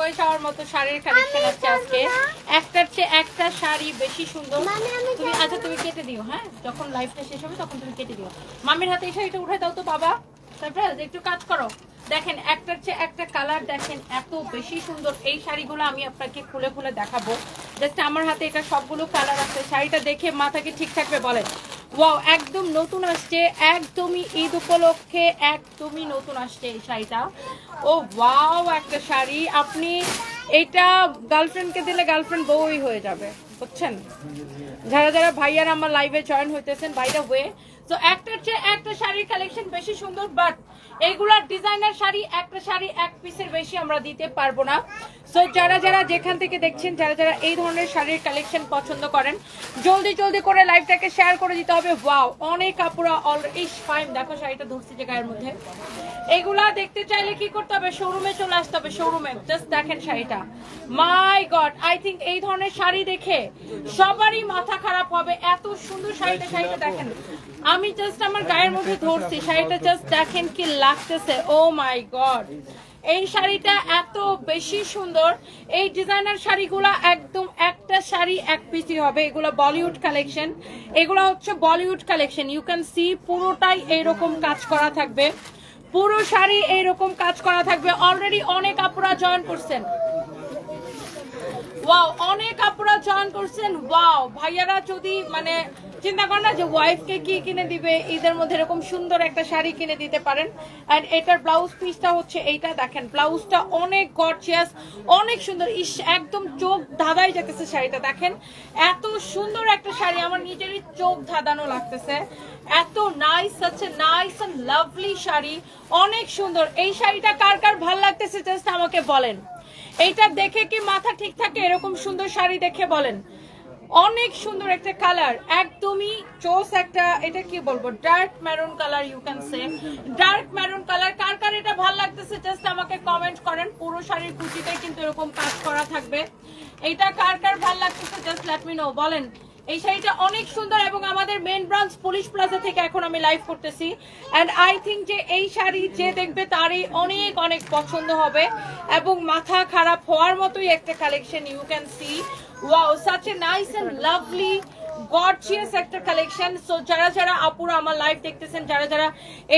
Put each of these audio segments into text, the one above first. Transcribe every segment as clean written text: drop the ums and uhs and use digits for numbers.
হয়ে যাওয়ার মতো শাড়ির কালেকশন আছে আজকে। একটার চেয়ে একটা শাড়ি বেশি সুন্দর। তুমি আচ্ছা তুমি কেটে দিও, হ্যাঁ যখন লাইভটা শেষ হবে তখন তুমি কেটে দিও। মামির হাতে এই শাড়িটা উঠাই দাও তো বাবা, তারপরে একটু কাজ করো। দেখেন একটার চেয়ে একটা কালার, দেখেন এত বেশি সুন্দর। এই শাড়িগুলো আমি আপনাকে খুলে খুলে দেখাবো। জাস্ট আমার হাতে এটা সবগুলো কালার আছে। শাড়িটা দেখে মাথা কি ঠিক থাকবে বলেন? ওয়াও, একদম নতুন আসছে, একদমই ঈদ উপলক্ষে একদমই নতুন আসছে এই শাড়িটা। ও ওয়াও, একটা শাড়ি আপনি এটা গার্লফ্রেন্ডকে দিলে গার্লফ্রেন্ড বউই হয়ে যাবে, বুঝছেন? যারা যারা ভাইয়ারা আমার লাইভে জয়েন হইতেছেন, বাই দ্য ওয়ে, তো একটার চেয়ে একটা শাড়ির কালেকশন বেশি সুন্দর, বাট এইগুলার ডিজাইনার শাড়ি একটা শাড়ি এক পিসের বেশি আমরা দিতে পারবো না। সো যারা যারা যেখান থেকে দেখছেন, যারা যারা এই ধরনের শাড়ির কালেকশন পছন্দ করেন, জলদি জলদি করে লাইভটাকে শেয়ার করে দিতে হবে। ওয়াও, অনেক কাপড়া অলরেডি ফাইন। দেখো শাড়িটা ধরছি যে গায়ের মধ্যে। এগুলা দেখতে চাইলে কি করতে হবে? শোরুমে চলে আসতে হবে, শোরুমে। জাস্ট দেখেন শাড়িটা, মাই গড, আই থিঙ্ক এই ধরনের শাড়ি দেখে সবারই মাথা খারাপ হবে। এত সুন্দর শাড়িটা, শাড়িটা দেখেন, আমি জাস্ট আমার গায়ের মধ্যে ধরছি শাড়িটা, জাস্ট দেখেন কি লাগতেছে। ও মাই গড, এই শাড়িটা এত বেশি সুন্দর। এই ডিজাইনার শাড়িগুলা একদম একটা শাড়ি এক পিসই হবে। এগুলো বলিউড কালেকশন, এগুলো হচ্ছে Bollywood collection. You can see পুরোটাই এইরকম কাজ করা থাকবে, পুরো শাড়ি এইরকম কাজ করা থাকবে। অলরেডি অনেক আপুরা জয়েন করছেন। ওয়াও, অনেক আপুরা জয়েন করছেন। ওয়াও, ভাইয়ারা যদি মানে চিন্তা করেন না যে ওয়াইফকে কি কিনে দিবে ঈদের মধ্যে, এরকম সুন্দর একটা শাড়ি কিনে দিতে পারেন। এন্ড এটার ব্লাউজ পিসটা হচ্ছে এইটা, দেখেন ব্লাউজটা অনেক গর্জিয়াস, অনেক সুন্দর। ইস, একদম চোখ ধাঁধাই যেতেছে শাড়িটা। দেখেন এত সুন্দর একটা শাড়ি, আমার নিজেরই চোখ ধাঁধানো লাগতেছে। এত nice, such a nice and lovely sari, অনেক সুন্দর। এই শাড়িটা কার কার ভাল লাগতেছে জাস্ট আমাকে বলেন। এইটা দেখে কি মাথা ঠিক থাকে? এরকম সুন্দর শাড়ি দেখে বলেন। অনেক সুন্দর একটা কালার, একদমই চোস একটা, এটা কি বলবো, dark maroon colour, you can say dark maroon colour. কার কার এটা ভাল লাগতেছে জাস্ট আমাকে কমেন্ট করেন। পুরো শাড়ির কুচিতে কিন্তু এরকম কাজ করা থাকবে। এটা কার কার ভাল লাগতেছে জাস্ট লেট মি নো, বলেন। এই শাড়িটা অনেক সুন্দর এবং আমাদের মেন ব্রাঞ্চ পুলিশ প্লাজা থেকে এখন আমি লাইভ করতেছি। অ্যান্ড আই থিঙ্ক যে এই শাড়ি যে দেখবে তারই অনেক অনেক পছন্দ হবে এবং মাথা খারাপ হওয়ার মতোই একটা collection. You can see wow, such a nice and lovely gorgeous একটা কালেকশন। সো যারা যারা আপুরা আমার লাইভ দেখতেছেন, যারা যারা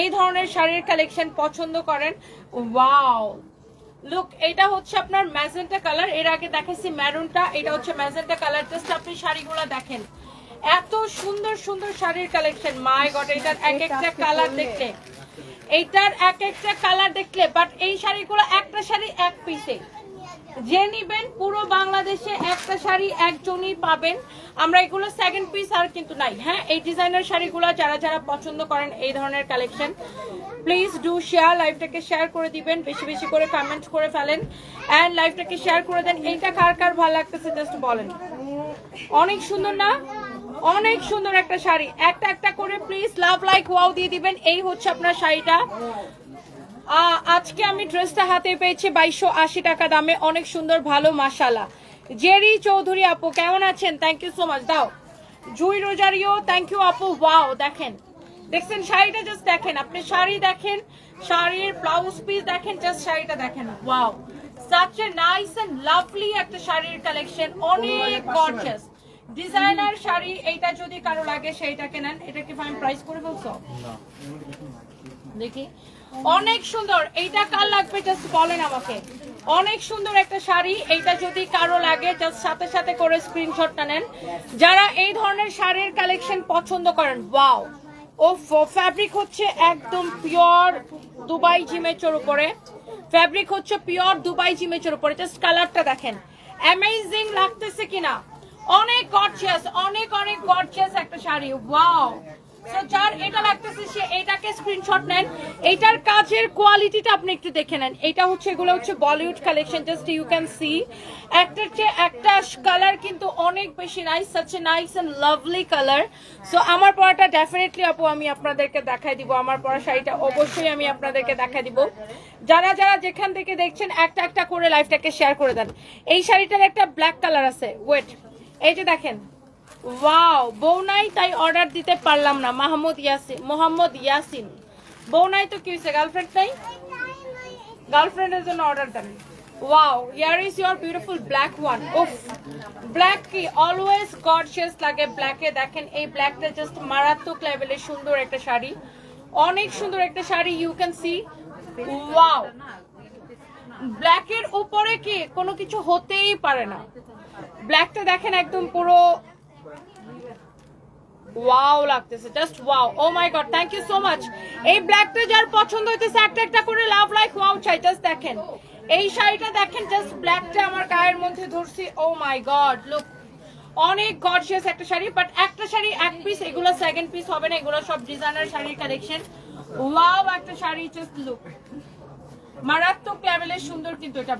এই ধরনের শাড়ির কালেকশন পছন্দ করেন, ওয়াও লুক, এটা হচ্ছে আপনার ম্যাজেন্টা কালার। এর আগে দেখাইছি ম্যারুনটা, এটা হচ্ছে ম্যাজেন্টা কালার। জাস্ট আপনি শাড়িগুলো দেখেন, এত সুন্দর সুন্দর শাড়ির কালেকশন। মাই গড, এটার এক একটা কালার দেখলে, এইটার এক একটা কালার দেখলে, বাট এই শাড়িগুলো একটা শাড়ি এক পিসে যে নিবেন পুরো বাংলাদেশে একটা শাড়ি একজনই পাবেন। আমরা এগুলো সেকেন্ড পিস আর কিন্তু নাই। হ্যাঁ, এই ডিজাইনার শাড়িগুলো যারা যারা পছন্দ করেন এই ধরনের কালেকশন, প্লিজ ডু শেয়ার, লাইভটাকে শেয়ার করে দিবেন, বেশি বেশি করে কমেন্ট করে ফেলেন এন্ড লাইভটাকে শেয়ার করে দেন। এইটা কার কার ভালো লাগতেছে জাস্ট বলেন। অনেক সুন্দর না? অনেক সুন্দর একটা শাড়ি। একটা একটা করে প্লিজ লাভ লাইক ওয়াও দিয়ে দিবেন। এই হচ্ছে আপনার শাড়িটা। আজকে আমি ড্রেসটা হাতে পেয়েছি 2280 টাকা দামে, অনেক সুন্দর, ভালো, মাশাআল্লাহ। জেরি চৌধুরী আপু কেমন আছেন? Thank you so much. দাও জুই রোজারিও, থ্যাংক ইউ আপু। ওয়াও, দেখেন, দেখছেন শাড়িটা, জাস্ট দেখেন, আপনি শাড়ি দেখেন, শাড়ির ব্লাউজ পিস দেখেন, জাস্ট শাড়িটা দেখেন। Wow, such a nice and lovely একটা শাড়ির কালেকশন, অনেক গর্জিয়াস ডিজাইনার শাড়ি। এইটা যদি কারো লাগে সেইটাকে নেন। এটা কি ফাইন প্রাইস করে বলছো? দেখি, অনেক সুন্দর। এইটা কার লাগবে জাস্ট বলেন আমাকে। অনেক সুন্দর একটা শাড়ি, এইটা যদি কারো লাগে জাস্ট সাথে সাথে করে স্ক্রিনশটটা নেন যারা এই ধরনের শাড়ির কালেকশন পছন্দ করেন। ওয়াও, ও ফ্যাব্রিক হচ্ছে একদম পিওর দুবাই জিমেচের উপরে, ফ্যাব্রিক হচ্ছে পিওর দুবাই জিমেচের উপরে। জাস্ট কালারটা দেখেন, অ্যামেজিং লাগতেছে কিনা। অনেক গর্জিয়াস, অনেক অনেক গর্জিয়াস একটা শাড়ি। ওয়াও, যার এটা লাগতেছে সে এটাকে স্ক্রিনশট নেন। এইটার কাজের কোয়ালিটিটা আপনি একটু দেখে নেন। এটা হচ্ছে, এগুলো হচ্ছে Bollywood collection. Just you can see একটার চেয়ে একটা কালার কিন্তু অনেক বেশি nice, such a nice and lovely colour. So আমার পরাটা ডেফিনেটলি আপু আমি আপনাদেরকে দেখাই দিব, আমার পরা শাড়িটা অবশ্যই আমি আপনাদেরকে দেখাই দিব। যারা যারা যেখান থেকে দেখছেন একটা একটা করে লাইভটাকে শেয়ার করে দেন। এই শাড়িটার একটা ব্ল্যাক কালার আছে, ওয়েট, এই যে দেখেন। ওয়াও, বউ নাই তাই অর্ডার দিতে পারলাম না। মোহাম্মদ ইয়াসিন, বউ নাই তো কি হয়েছে, গার্লফ্রেন্ড নাই? গার্লফ্রেন্ডের জন্য অর্ডার দেন। Wow, here is your beautiful black one. উফ, ব্ল্যাক কি অলওয়েজ গর্জিয়াস লাগে ব্ল্যাকে। দেখেন এই ব্ল্যাকটা জাস্ট মারাত্মক লেভেলের সুন্দর একটা শাড়ি, অনেক সুন্দর একটা sari. You can see, wow, ব্ল্যাকের উপরে কি কোনো কিছু হতেই পারে না। ব্ল্যাকটা দেখেন একদম পুরো ওয়াও লাগতেছে, just wow. Oh my god, thank you so much. এই ব্ল্যাকটা যার পছন্দ হইতেছে একটা একটা করে লাভ লাইক ওয়াও চাই। জাস্ট দেখেন এই শাড়িটা, দেখেন জাস্ট ব্ল্যাকটা আমার গায়ের মধ্যে ধরছি। ও মাই গড, লুক, অনেক গর্জিয়াস একটা শাড়ি। বাট একটা শাড়ি এক পিস, এগুলো সেকেন্ড পিস হবে না, এগুলো সব ডিজাইনার শাড়ির কালেকশন। ওয়াও একটা শাড়ি, জাস্ট লুক, মারাত্মক লেভেলের সুন্দর। কিন্তু এটা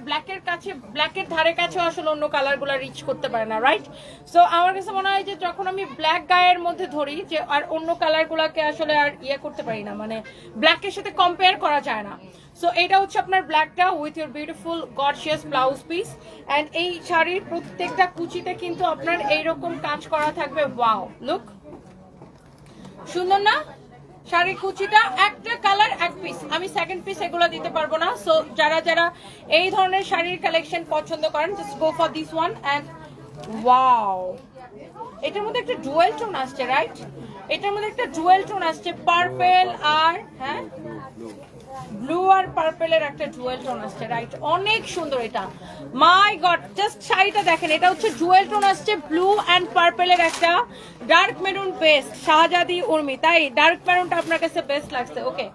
ব্ল্যাকের কাছে, ব্ল্যাকের ধারে কাছে আসলে অন্য কালার গুলা রিচ করতে পারে না, রাইট? সো আমার কাছে মনে হয় যে যখন আমি ব্ল্যাক গায়ের মধ্যে ধরি, যে আর অন্য কালার গুলাকে আসলে আর ইয়ে করতে পারি না, মানে ব্ল্যাকের সাথে কম্পেয়ার করা যায় না। সো এটা হচ্ছে আপনার ব্ল্যাকটা with your beautiful gorgeous blouse piece. And এই শাড়ির প্রত্যেকটা কুচিতে কিন্তু আপনার এইরকম কাজ করা থাকবে। ওয়াও, লুক, সুন্দর না? শাড়ির কুচিটা একটা কালার এক পিস, আমি সেকেন্ড পিস এগুলো দিতে পারবো না। সো যারা যারা এই ধরনের শাড়ির কালেকশন পছন্দ করেন, just go for this one. And wow, এটার মধ্যে একটা ডুয়েল টোন আসছে, রাইট? এটার মধ্যে একটা ডুয়েল টোন আসছে, পার্পল আর হ্যাঁ ব্লু আর পার্পলের একটা ডুয়েল টোন আসছে, রাইট? অনেক সুন্দর এটা, মাই গড। জাস্ট শাড়িটা দেখেন, এটা হচ্ছে ডুয়েল টোন আসছে, ব্লু অ্যান্ড পার্পলের একটা ডার্ক মেরুন বেস্ট, শাহজাদি উর্মি, তাই ডার্ক মেরুনটা আপনার কাছে বেস্ট লাগছে। ওকে,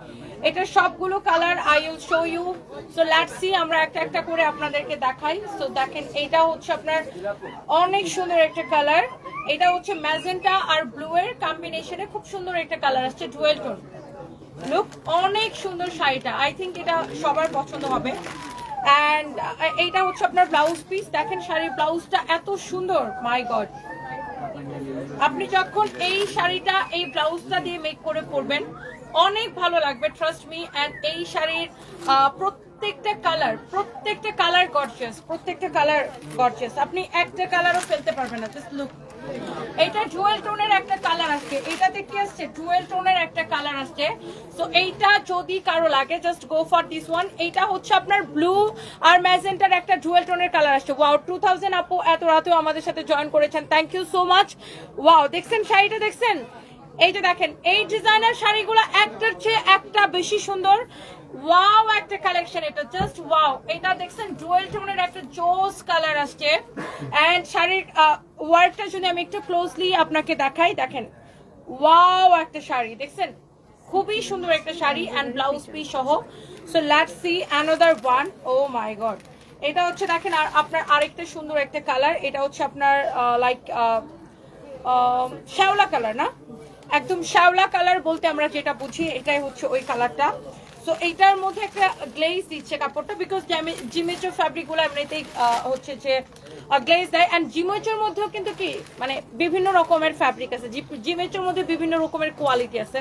এটা সবগুলো colour I will show you. So let's see, আমরা একটা একটা করে আপনাদেরকে দেখাই। সো দেখেন এইটা হচ্ছে আপনার অনেক সুন্দর একটা কালার, এটা হচ্ছে ম্যাজেন্টা আর ব্লু এর কম্বিনেশনে খুব সুন্দর একটা কালার আসছে, ডুয়েল টোন। লুক, অনেক সুন্দর শাড়িটা, আই থিঙ্ক এটা সবার পছন্দ হবে। অ্যান্ড এইটা হচ্ছে আপনার ব্লাউজ পিস। দেখেন শাড়ির ব্লাউজটা এত সুন্দর, মাই গড। আপনি যখন এই শাড়িটা এই ব্লাউজটা দিয়ে মেক করে পরবেন অনেক ভালো লাগবে, ট্রাস্ট মি। অ্যান্ড এই শাড়ির প্রত্যেকটা কালার গর্জিয়াস, প্রত্যেকটা কালার গর্জিয়াস, আপনি একটা কালারও ফেলতে পারবেন না। জাস্ট লুক, এটা জুয়েল টোনের একটা কালার আসছে, এটাতে কি আসছে, জুয়েল টোনের একটা কালার আসছে। সো এইটা যদি কারো লাগে, just go for this one. এইটা হচ্ছে আপনার ব্লু আর ম্যাজেন্টার একটা জুয়েল টোনের কালার আসছে। ওয়াও, 2000 আপু এত রাতেও আমাদের সাথে জয়েন করেছেন, thank you so much. Wow, দেখছেন শাড়িটা, দেখছেন? এই যে দেখেন, এই ডিজাইনার শাড়িগুলো একটার চেয়ে একটা বেশি সুন্দর। ওয়াও একটা কালেকশন, এটা জাস্ট ওয়াও। এটা দেখছেন জুয়েল টোনের একটা জোস কালার আসছে। এন্ড শাড়ির ওয়ার্কটা যদি আমি একটু ক্লোজলি আপনাকে দেখাই, দেখেন ওয়াও একটা শাড়ি, দেখছেন? খুবই সুন্দর একটা শাড়ি এন্ড ব্লাউজ পিস সহ। So let's see another one. Oh my god, এটা হচ্ছে দেখেন আর আপনার আরেকটা সুন্দর একটা কালার, এটা হচ্ছে আপনার লাইক শ্যাওলা কালার, না একদম শ্যাওলা কালার বলতে আমরা যেটা বুঝি এটাই হচ্ছে ওই কালারটা। সো এইটার মধ্যে একটা গ্লেজ দিচ্ছে কাপড়টা, বিকজ জিমেচো ফ্যাব্রিকগুলো এমনিতেই হচ্ছে যে গ্লেজ দেয়। অ্যান্ড জিমেচোর মধ্যেও কিন্তু কি মানে বিভিন্ন রকমের ফ্যাব্রিক আছে, জিমেচোর মধ্যে বিভিন্ন রকমের কোয়ালিটি আছে।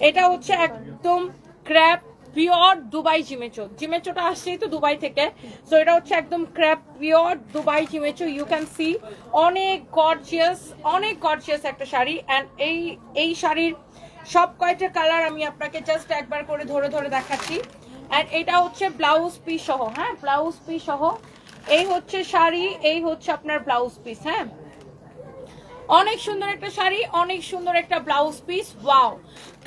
এটা হচ্ছে একদম ক্র্যাপ পিওর দুবাই জিমেচো, জিমেচোটা আসছেই তো দুবাই থেকে। সো এটা হচ্ছে একদম ক্র্যাপ পিওর দুবাই জিমেচো। ইউ ক্যান সি অনেক গর্জিয়াস একটা শাড়ি। অ্যান্ড এই শাড়ির সব কয়টা কালার আমি আপনাকে জাস্ট একবার করে ধরে ধরে দেখাচ্ছি। অ্যান্ড এটা হচ্ছে ব্লাউজ পিস সহ, হ্যাঁ ব্লাউজ পিস সহ। এই হচ্ছে শাড়ি, এই হচ্ছে আপনার ব্লাউজ পিস। হ্যাঁ, অনেক সুন্দর একটা শাড়ি, অনেক সুন্দর একটা ব্লাউজ পিস। ওয়াও,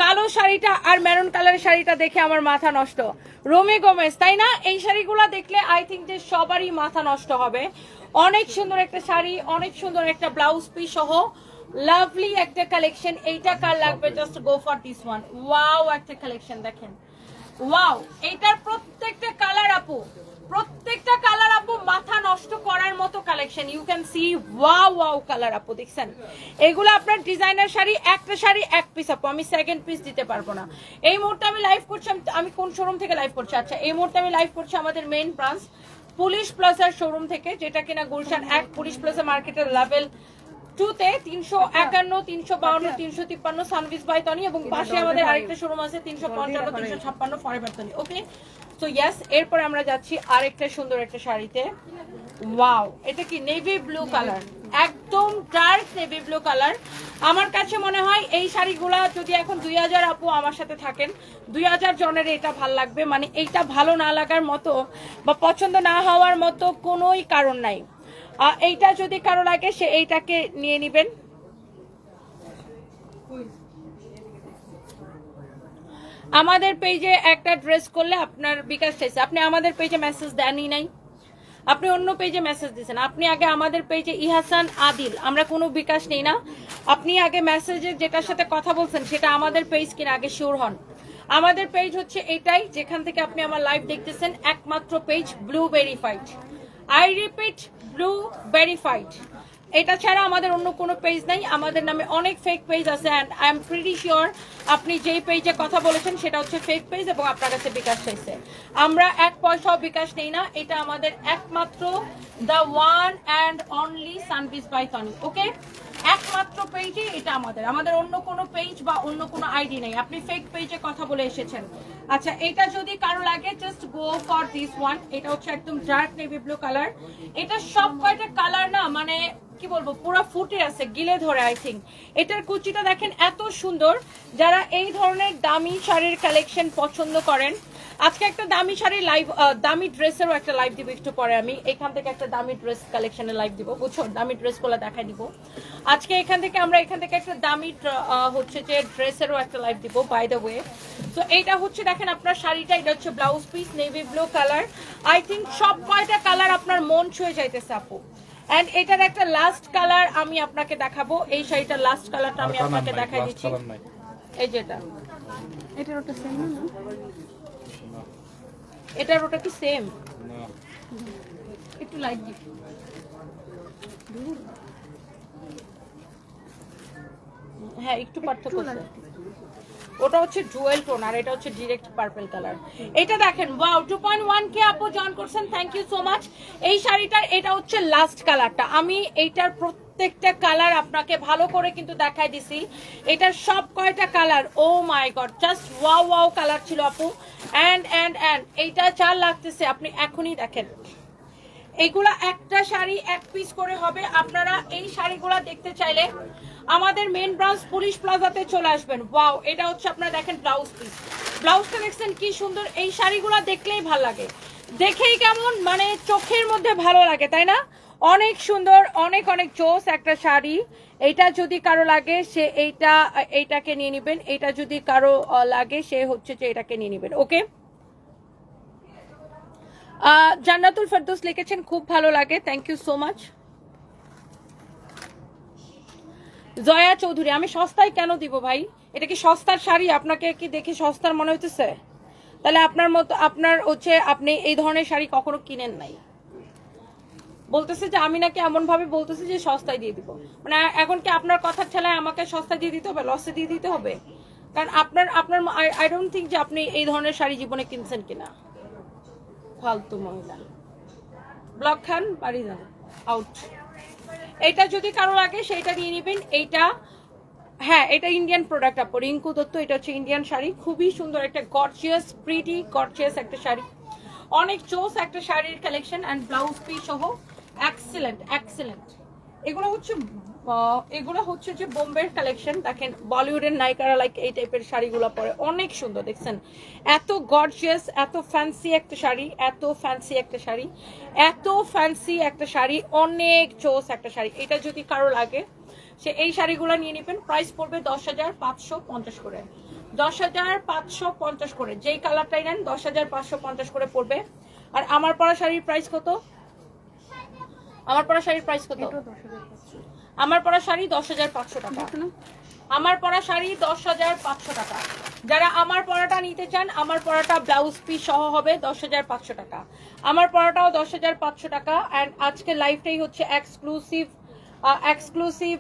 কালো শাড়িটা আর মেরুন কালারের শাড়িটা দেখে আমার মাথা নষ্ট। রোমে গোমেজ, তাই না? এই শাড়িগুলো দেখলে আই থিঙ্ক যে সবারই মাথা নষ্ট হবে। অনেক সুন্দর একটা শাড়ি, অনেক সুন্দর একটা ব্লাউজ পিস সহ, লাভলি একটা কালেকশন। এইটা কার লাগবে, just go for this one. Wow একটা কালেকশন, দেখেন ওয়াও। এইটার প্রত্যেকটা কালার আপু, প্রত্যেকটা কালার আপু মাথা নষ্ট করার মতো collection. You can see wow colour আপু, দেখছেন? এগুলো আপনার ডিজাইনার শাড়ি, একটা শাড়ি এক পিস আপু, আমি সেকেন্ড পিস দিতে পারবো না। এই মুহূর্তে আমি লাইভ করছি, আমি কোন শোরুম থেকে লাইভ করছি? আচ্ছা, এই মুহূর্তে আমি লাইভ করছি আমাদের মেইন ব্রাঞ্চ পুলিশ প্লাজার শোরুম থেকে, যেটা কিনা গুলশান 1 পুলিশ প্লাজা মার্কেটের লেভেল 2 তে 351, 352, 353 সানভিস বাই তনি, এবং পাশে আমাদের আরেকটা শোরুম আছে 355, 356 ফরএভার তনি। ওকে, সো ইয়েস, এরপরে আমরা যাচ্ছি আরেকটা সুন্দর একটা শাড়িতে। ওয়াও, এটা কি নেভি ব্লু কালার, একদম ডার্ক নেভি ব্লু কালার। আমার কাছে মনে হয় এই শাড়িগুলা যদি এখন 2000 আপু আমার সাথে থাকেন, 2000 জনের এটা ভাল লাগবে। মানে এইটা ভালো না লাগার মতো বা পছন্দ না হওয়ার মতো কোনোই কারণ নাই। এইটা যদি কারো লাগে সে এইটাকে নিয়ে নেবেন। আমাদের পেজে একটা ড্রেস করলে আপনার বিকাশ চাইছে, আপনি আমাদের পেজে মেসেজ দেনই নাই, আপনি অন্য পেজে মেসেজ দিয়েছেন। আপনি আগে আমাদের পেজে ইহাসান আদিল, আমরা কোনো বিকাশ নেই না, আপনি আগে মেসেজে যেটার সাথে কথা বলছেন সেটা আমাদের পেজ কিনা আগে শিওর হন। আমাদের পেজ হচ্ছে এটাই, যেখান থেকে আপনি আমার লাইভ দেখতেছেন, একমাত্র page blue verified. I repeat, blue verified. এটা ছাড়া আমাদের অন্য কোনো পেজ নাই। আমাদের নামে অনেক ফেক পেজ আছে and I am pretty sure আপনি যেই পেজে কথা বলেছেন সেটা হচ্ছে ফেক পেজ এবং আপনার কাছে বিকাশ চাইছে। আমরা 1 পয়সাও বিকাশ নেই না, এটা আমাদের একমাত্র দ্য ওয়ান অ্যান্ড অনলি সানভিস বাই তনি। ওকে, একমাত্র পেজে এটা আমাদের অন্য কোনো পেজ বা অন্য কোনো আইডি নেই। আপনি ফেক পেজে কথা বলে এসেছেন। আচ্ছা, এটা যদি কারো লাগে just go for this one. এটা হচ্ছে একদম ডার্ক নেভি ব্লু কালার। এটা সব কয়টা কালার না মানে কি বলবো, পুরো ফুটে আছে, গিলে ধরে। আই থিঙ্ক এটার কুচিটা দেখেন এত সুন্দর। যারা এই ধরনের দামি শাড়ির কালেকশন পছন্দ করেন, আজকে একটা দামি শাড়ির লাইভ, দামি ড্রেসেরও একটা লাইভ দিব একটু পরে। আমি এখান থেকে একটা দামি ড্রেস কালেকশনের লাইভ দিব, বুঝছো, দামি ড্রেসগুলো দেখাই দিব আজকে এখান থেকে। আমরা এখান থেকে একটা দামি হচ্ছে যে ড্রেসেরও একটা লাইভ দিব বাই দ্য ওয়ে। তো এইটা হচ্ছে দেখেন আপনার শাড়িটা, এটা হচ্ছে blouse piece navy blue colour. I think সব কয়টা কালার আপনার মন ছুঁয়ে যাইতেছে আপু। এন্ড এটার একটা লাস্ট কালার আমি আপনাকে দেখাবো। এই শাড়িটার লাস্ট কালারটা আমি আপনাকে দেখাই দিচ্ছি। এই যেটা, এটার ওটা সেম না, এটার ওটা কি সেম? একটু লাইট দিই। হ্যাঁ, একটু পার্থক্য আছে। ওটা হচ্ছে ডুয়েল টোন আর এটা হচ্ছে ডিরেক্ট পার্পল কালার। এটা দেখেন, ওয়াও, 2.1 কে আপু জয়েন করছেন, থ্যাংক ইউ সো মাচ। এই শাড়িটার এটা হচ্ছে লাস্ট কালারটা। আমি এইটার প্রত্যেকটা কালার আপনাকে ভালো করে কিন্তু দেখাই দিছি। এটার সব কয়টা colour, oh my god, just wow wow colour ছিল আপু। এন্ড এইটা চার লাগতেছে, আপনি এখনই দেখেন। এগুলা একটা শাড়ি 1 পিস করে হবে। আপনারা এই শাড়িগুলা দেখতে চাইলে আমাদের মেন ব্রাঞ্চ পুলিশ প্লাজাতে চলে আসবেন। ওয়াও, এটা হচ্ছে আপনারা দেখেন ব্লাউজ পিস। ব্লাউজটা দেখছেন কি সুন্দর। এই শাড়িগুলা দেখলেই ভালো লাগে, দেখেই কেমন মানে চোখের মধ্যে ভালো লাগে, তাই না? অনেক সুন্দর, অনেক অনেক জোস একটা শাড়ি। এইটা যদি কারো লাগে সে এইটাকে নিয়ে নেবেন। এটা যদি কারো লাগে সে হচ্ছে যে এটাকে নিয়ে নেবেন। ওকে, জান্নাতুল ফেরদৌস লিখেছেন খুব ভালো লাগে, thank you so much. Joya Chowdhury, আমি সস্তায় কেন দিব ভাই? এটা কি সস্তার শাড়ি? আপনাকে কি দেখে সস্তার মনে হইতেছে? তাহলে আপনার মতো, আপনার হচ্ছে আপনি এই ধরনের শাড়ি কখনো কিনেন নাই। বলতেছে যে আমি নাকি এমন ভাবে বলতেছি যে সস্তায় দিয়ে দিব, মানে এখন কি আপনার কথার ঠেলায় আমাকে সস্তায় দিয়ে দিতে হবে, লসে দিয়ে দিতে হবে? কারণ আপনার আই ডোন্ট থিঙ্ক যে আপনি এই ধরনের শাড়ি জীবনে কিনছেন কিনা। ফালতু মহিলা। ব্লক খান, বাড়ি যান, আউট। এটা যদি কারো লাগে সেটা নিয়ে নেবেন। এইটা, হ্যাঁ, এটা ইন্ডিয়ান প্রোডাক্ট আপু, রিঙ্কু দত্ত। এটা হচ্ছে ইন্ডিয়ান শাড়ি, খুবই সুন্দর একটা গর্জিয়াস, প্রিটি গর্জিয়াস একটা শাড়ি। অনেক চোস একটা শাড়ির কালেকশন অ্যান্ড ব্লাউজ পিস সহ এক্সেলেন্ট এক্সেলেন্ট। এগুলো হচ্ছে যে বোম্বের কালেকশন। দেখেন বলিউডের নায়িকারা লাইক এই টাইপের শাড়িগুলো পরে, অনেক সুন্দর। দেখছেন এত গর্জিয়াস, এত ফ্যান্সি একটা শাড়ি, এত ফ্যান্সি একটা শাড়ি, এত ফ্যান্সি একটা শাড়ি, অনেক চোস একটা শাড়ি। এটা যদি কারো লাগে সে এই শাড়িগুলো নিয়ে নেবেন। প্রাইস পড়বে 10,550 করে, 10,550 করে। যেই কালারটাই নেন 10,550 করে পড়বে। আর আমার পরা শাড়ির প্রাইস কত? আমার পরা শাড়ির প্রাইস কত? আমার পরা শাড়ি 10,500 টাকা। আমার পরা শাড়ি 10,500 টাকা। যারা আমার পরাটা নিতে চান, আমার পরাটা ব্লাউজ পিস সহ হবে 10,500 টাকা। আমার পরাটাও 10,500 টাকা। অ্যান্ড আজকে লাইভটাই হচ্ছে এক্সক্লুসিভ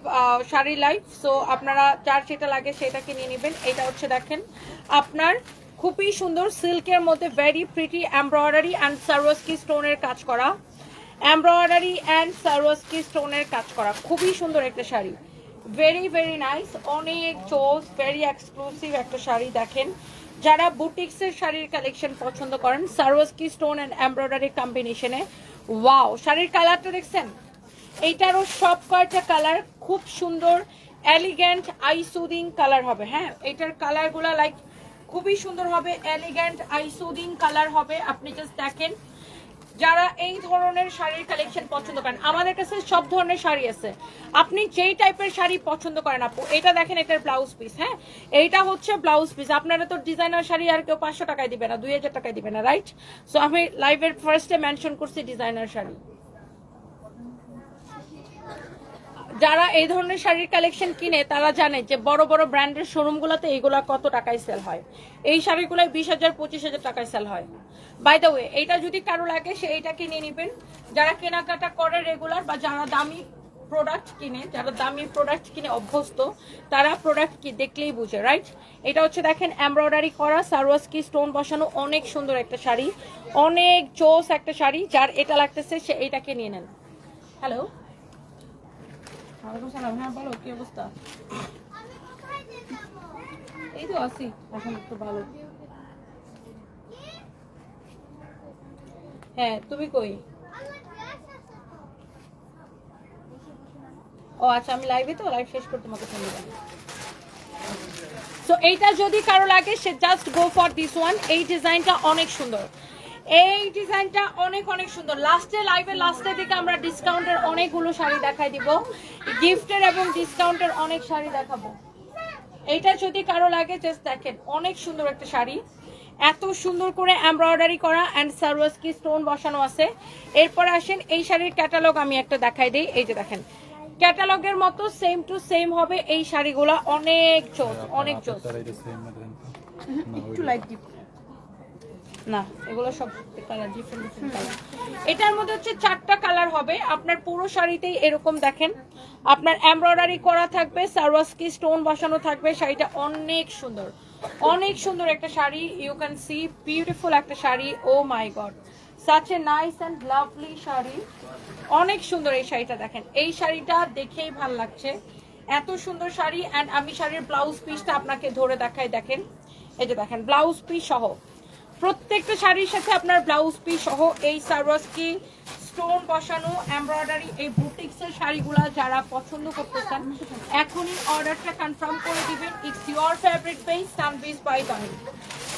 শাড়ি লাইভ। সো আপনারা যার যেটা লাগে সেটাকে নিয়ে নেবেন। এটা হচ্ছে দেখেন আপনার খুবই সুন্দর সিল্কের মধ্যে ভেরি প্রিটি এমব্রয়ডারি অ্যান্ড সারোয়ারস্কি স্টোনের কাজ করা, এমব্রয়ডারি অ্যান্ড সারোয়ারস্কি স্টোনের কাজ করা, খুবই সুন্দর একটা শাড়ি, ভেরি ভেরি নাইস, অনেক চোস, ভেরি এক্সক্লুসিভ একটা শাড়ি। দেখেন যারা বুটিক্সের শাড়ির কালেকশন পছন্দ করেন সারোয়ারস্কি স্টোন অ্যান্ড এমব্রয়ডারি কম্বিনেশনে, ওয়াও। শাড়ির কালারটা দেখছেন, এইটারও সব কয়টা কালার খুব সুন্দর এলিগ্যান্ট আই সুদিং কালার হবে। হ্যাঁ, এটার কালারগুলো লাইক খুবই সুন্দর হবে, এলিগ্যান্ট আই সুদিং কালার হবে। আপনি জাস্ট দেখেন, যারা এই ধরনের শাড়ির কালেকশন পছন্দ করেন, আমাদের কাছে সব ধরনের শাড়ি আছে, আপনি যেই টাইপের শাড়ি পছন্দ করেন আপু। এটা দেখেন, এটার ব্লাউজ পিস। হ্যাঁ, এইটা হচ্ছে ব্লাউজ পিস। আপনারা তো ডিজাইনার শাড়ি আর কেউ 500 টাকায় দিবে না, 2000 টাকায় দিবে না, রাইট? সো আমি লাইভের ফার্স্টে মেনশন করছি ডিজাইনার শাড়ি। যারা এই ধরনের শাড়ির কালেকশন কিনে তারা জানে যে বড় বড় ব্র্যান্ডের শোরুমগুলোতে এইগুলা কত টাকায় সেল হয়। এই শাড়িগুলো 20,000 25,000 টাকায় সেল হয়। বাই দ্য ওয়ে, এইটা যদি কারো লাগে সে এইটাকে নিয়ে নেবেন। যারা কেনাকাটা করে রেগুলার বা যারা দামি প্রোডাক্ট কিনে, যারা দামি প্রোডাক্ট কিনে অভ্যস্ত, তারা প্রোডাক্ট কি দেখলেই বুঝে, রাইট? এটা হচ্ছে দেখেন এমব্রয়ডারি করা সারওয়াস্কি স্টোন বসানো, অনেক সুন্দর একটা শাড়ি, অনেক চোস একটা শাড়ি। যার এটা লাগতেছে সে এইটাকে নিয়ে নেন। হ্যালো, হ্যাঁ বলো, কি অবস্থা? এই তো আছি, এখন একটু ভালো। হ্যাঁ, তুমি কই? ও আচ্ছা, আমি লাইভে, তো লাইভ শেষ করে তোমাকে ফোন দিলাম। সো এইটা যদি কারো লাগে সে just go for this one. এই ডিজাইনটা অনেক সুন্দর, এই ডিজাইনটা অনেক অনেক সুন্দর। লাস্টে লাইভের লাস্টের দিকে আমরা ডিসকাউন্টের অনেকগুলো শাড়ি দেখাই দিব, গিফটের এবং ডিসকাউন্টের অনেক শাড়ি দেখাবো। এইটা যদি কারো লাগে জাস্ট দেখেন, অনেক সুন্দর একটা শাড়ি, এত সুন্দর করে এমব্রয়ডারি করা অ্যান্ড সারওয়াস্কি স্টোন বসানো আছে। এরপর আসেন এই শাড়ির ক্যাটালগ আমি একটা দেখাই দিই। এই যে দেখেন, ক্যাটালগের মতো সেম টু সেম হবে এই শাড়িগুলো, অনেক চোস, অনেক চোস। একটু লাইট ডিপ না, এগুলো সব কালার ডিফারেন্ট ডিফারেন্ট কালার। এটার মধ্যে হচ্ছে 4টা কালার হবে। আপনার পুরো শাড়িতেই এরকম দেখেন, আপনার এমব্রয়ডারি করা থাকবে, সারওয়াস্কি স্টোন বসানো থাকবে। শাড়িটা অনেক সুন্দর, অনেক সুন্দর একটা sari. You can see beautiful একটা sari. Oh my god, such a nice and lovely sari, অনেক সুন্দর এই শাড়িটা। দেখেন, এই শাড়িটা দেখেই ভাল লাগছে, এত সুন্দর শাড়ি। অ্যান্ড আমি শাড়ির ব্লাউজ পিসটা আপনাকে ধরে দেখাই। দেখেন, এই যে দেখেন ব্লাউজ পিস সহ, প্রত্যেকটা শাড়ির সাথে আপনার ব্লাউজ পিস সহ এই সারওয়াস্কি স্টোন বসানো এমব্রয়ডারি এই বুটিক্সের শাড়িগুলা যারা পছন্দ করতেছেন এখনই অর্ডারটা কনফার্ম করে দিবেন। ইটস ইওর ফেভারিট পেজ সানবিজ বাই তনি,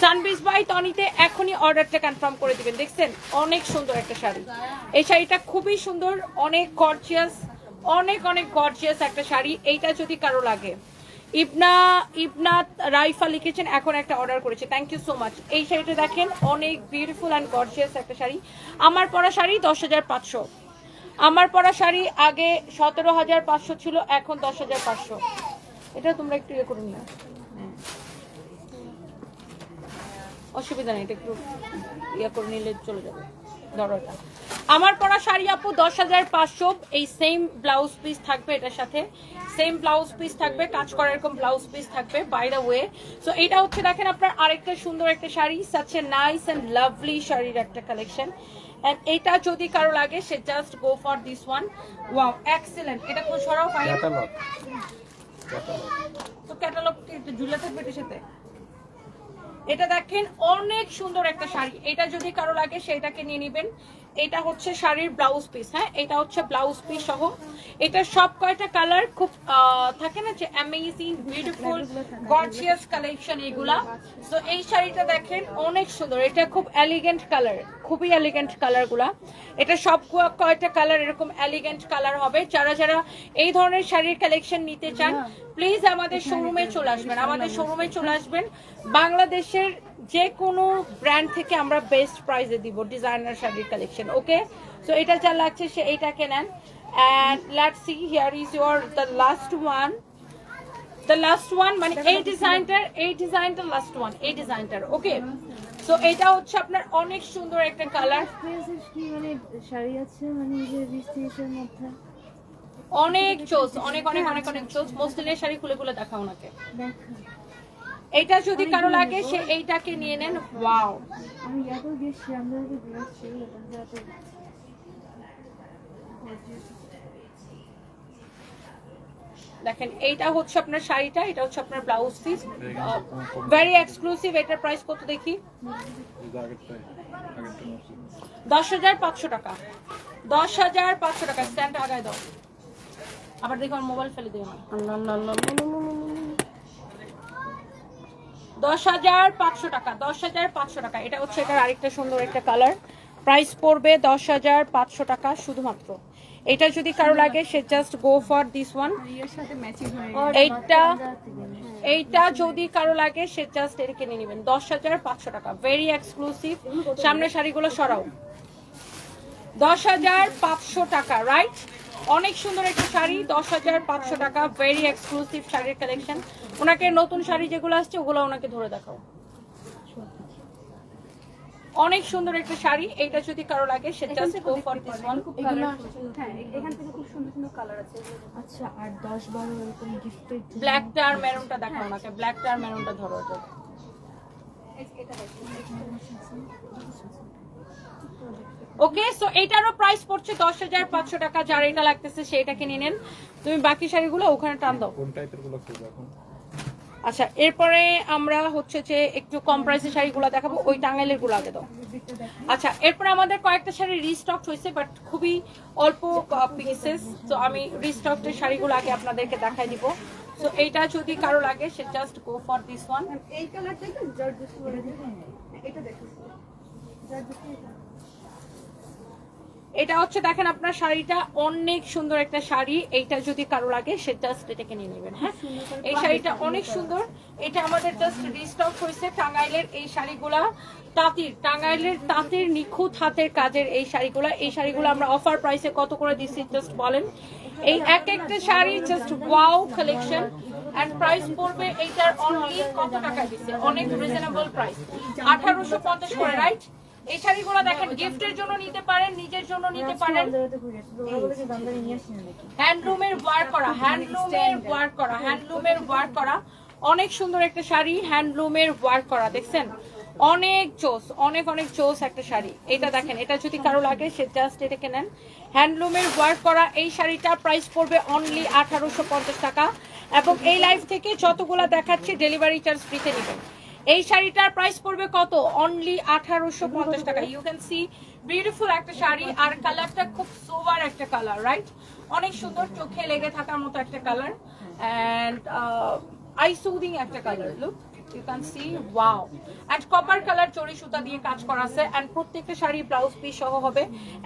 সানবিজ বাই তনিতে এখনই অর্ডারটা কনফার্ম করে দিবেন। দেখছেন, অনেক সুন্দর একটা শাড়ি, এই শাড়িটা খুবই সুন্দর, অনেক গর্জিয়াস, অনেক অনেক গর্জিয়াস একটা শাড়ি। এইটা যদি কারো লাগে, ইবনাত রাইফা লিখেছেন এখন একটা অর্ডার করেছে, থ্যাংক ইউ সো মাচ। এই শাড়িটা দেখেন, অনেক বিউটিফুল অ্যান্ড গর্জিয়াস একটা শাড়ি। আমার পরা শাড়ি 10,500, আমার পরা শাড়ি আগে 17,500 ছিল, এখন 10,500। এটা তোমরা একটু ইয়ে করে নিও, অসুবিধা নেই, এটা একটু ইয়ে করে নিলে চলে যাবে। ধরো, এটা আমার পরা শাড়ি আপু 10,500। এই সেম ব্লাউজ পিস থাকবে, এটার সাথে সেম ব্লাউজ পিস থাকবে, কাজ করা এরকম ব্লাউজ পিস থাকবে, বাই দ্য ওয়ে। সো এটা হচ্ছে দেখেন আপনার আরেকটা সুন্দর একটা sari, such a nice and lovely শাড়ির একটা কালেকশন। এন্ড এটা যদি কারো লাগে সে just go for this one. Wow, excellent. এটা কোন সরাও পাই তো ক্যাটালগ ঝুলে থাকবে এটার সাথে। এটা দেখেন, অনেক সুন্দর একটা শাড়ি, এটা যদি কারো লাগে সেটাকে নিয়ে নেবেন। এটা হচ্ছে শাড়ির ব্লাউজ পিস। হ্যাঁ, এটা হচ্ছে ব্লাউজ পিস সহ। এটা সব কয়টা কালার খুব থাকে না যে অ্যামেজিং বিউটিফুল গর্জিয়াস কালেকশন এগুলা। তো এই শাড়িটা দেখেন, অনেক সুন্দর, এটা খুব এলিগেন্ট কালার, খুবই এলিগেন্ট কালারগুলা। এটা সব কয়টা কালার এরকম এলিগেন্ট কালার হবে। যারা যারা এই ধরনের শাড়ির কালেকশন নিতে চান প্লিজ আমাদের শোরুমে চলে আসবেন, আমাদের শোরুমে চলে আসবেন। বাংলাদেশের যে কোনো ব্র্যান্ড থেকে আমরা বেস্ট প্রাইসে দিব ডিজাইনার শাড়ির কালেকশন। ওকে, সো এটা যা লাগছে সে এইটাকে নেন। And let's see, here is you're the last one, the last one, মানে এই ডিজাইনটার লাস্ট ওয়ান, এই ডিজাইনটার। ওকে, সো এটা হচ্ছে আপনার অনেক সুন্দর একটা কালার, মানে শাড়ি আছে, মানে যে 20-30 মধ্যে অনেক চোস, অনেক অনেক অনেক অনেক চোস। মসলিনের শাড়ি খুলে খুলে দেখাও ওনাকে। এইটা যদি কারো লাগে সে এইটাকে নিয়ে নেন। ওয়াও, আমি এত গেছি, আমরা ঘুরছি এত। দেখেন, এইটা হচ্ছে আপনার শাড়িটা, এটা হচ্ছে আপনার ব্লাউজ পিস, ভেরি এক্সক্লুসিভ। এটার প্রাইস কত দেখি? 10,500 টাকা, 10,500 টাকা। স্ট্যান্ড আগায় দাও, আবার দেখো মোবাইল ফেলে দিও না। 10,500 টাকা, 10,500 টাকা। এটা হচ্ছে এটার আরেকটা সুন্দর একটা কালার। প্রাইস পড়বে 10,500 টাকা শুধুমাত্র। এটা যদি কারো লাগে সে just go for this one. এইটা যদি কারো লাগে সে জাস্ট এটা কিনে নেবেন। 10,500 টাকা, ভেরি এক্সক্লুসিভ। সামনের শাড়িগুলো সরাও। 10,500 টাকা, রাইট? অনেক সুন্দর একটা শাড়ি, 10,500 টাকা, ভেরি এক্সক্লুসিভ শাড়ির কালেকশন। ওনাকে নতুন শাড়ি যেগুলো আসছে ওগুলো ওনাকে ধরে দেখাও। অনেক সুন্দর একটা শাড়ি, এইটা যদি কারো লাগে সে just go for this one. হ্যাঁ, এখান থেকে খুব সুন্দর সুন্দর কালার আছে। আচ্ছা, আর 10-12 এরকম গিফটেড ব্ল্যাকটা আর মেরুনটা দেখাও ওনাকে, ব্ল্যাকটা আর মেরুনটা ধরো। ওকে, সো এটারও প্রাইস পড়ছে 10,500 টাকা। যার এটা লাগতেছে সেটা কিনে নেন। তুমি বাকি শাড়িগুলো ওখানে টান দাও। কোন টাইপের গুলো খুব এখন? আচ্ছা, এরপরে আমরা হচ্ছে যে একটু কম প্রাইসের শাড়িগুলো দেখাবো। ওই টাঙ্গাইলের গুলো আগে দাও। আচ্ছা, এরপরে আমাদের কয়েকটা শাড়ি রিস্টক হয়েছে, বাট খুবই অল্প পিসেস। তো আমি রিস্টকের শাড়িগুলো আগে আপনাদেরকে দেখাই দিব। সো এইটা যদি কারো লাগে সে just go for this one. এই কালার দেখেন, জর্জেস করে দেখেন, এটা দেখুন, জর্জেস। এটা হচ্ছে দেখেন আপনার শাড়িটা অনেক সুন্দর একটা শাড়ি। এইটা যদি কারো লাগে সে জাস্ট এটাকে নিয়ে নেবেন। হ্যাঁ, এই শাড়িটা অনেক সুন্দর। এটা আমাদের জাস্ট রিস্টক হয়েছে। টাঙ্গাইলের এই শাড়িগুলা তাঁতির, টাঙ্গাইলের তাঁতির নিখুঁত হাতের কাজের এই শাড়িগুলা। এই শাড়িগুলো আমরা অফার প্রাইসে কত করে দিচ্ছি জাস্ট বলেন। এই এক একটা sari just wow collection. And price পড়বে এইটার অনলি কত টাকা দিচ্ছে? অনেক রিজনেবল প্রাইস, 1850 করে, রাইট? এই শাড়িগুলো দেখেন গিফটের জন্য নিতে পারেন, নিজের জন্য নিতে পারেন। হ্যান্ডলুমের ওয়ার্ক করা, হ্যান্ডলুমের ওয়ার্ক করা, হ্যান্ডলুমের ওয়ার্ক করা। অনেক সুন্দর একটা শাড়ি, হ্যান্ডলুমের ওয়ার্ক করা, দেখছেন? অনেক চোস, অনেক অনেক চোস একটা শাড়ি। এটা দেখেন, এটা যদি কারো লাগে সে জাস্ট এটাকে নেন। হ্যান্ডলুমের ওয়ার্ক করা এই শাড়িটা প্রাইস পড়বে অনলি 1850 টাকা। এবং এই লাইভ থেকে যতগুলা দেখাচ্ছি ডেলিভারি চার্জ ফ্রিতে নেবেন। এই শাড়িটার প্রাইস পড়বে কত? অনলি 1850 টাকা। ইউ ক্যান সি বিউটিফুল একটা শাড়ি, আর কালারটা খুব সোবার একটা কালার, রাইট? অনেক সুন্দর, চোখে লেগে থাকার মতো একটা কালার, এন্ড আই সুদিং একটা colour. Look, you can see, wow, and copper color চড়ি সুতা দিয়ে কাজ করা আছে। and প্রত্যেকটা শাড়ি ব্লাউজ পিস সহ হবে,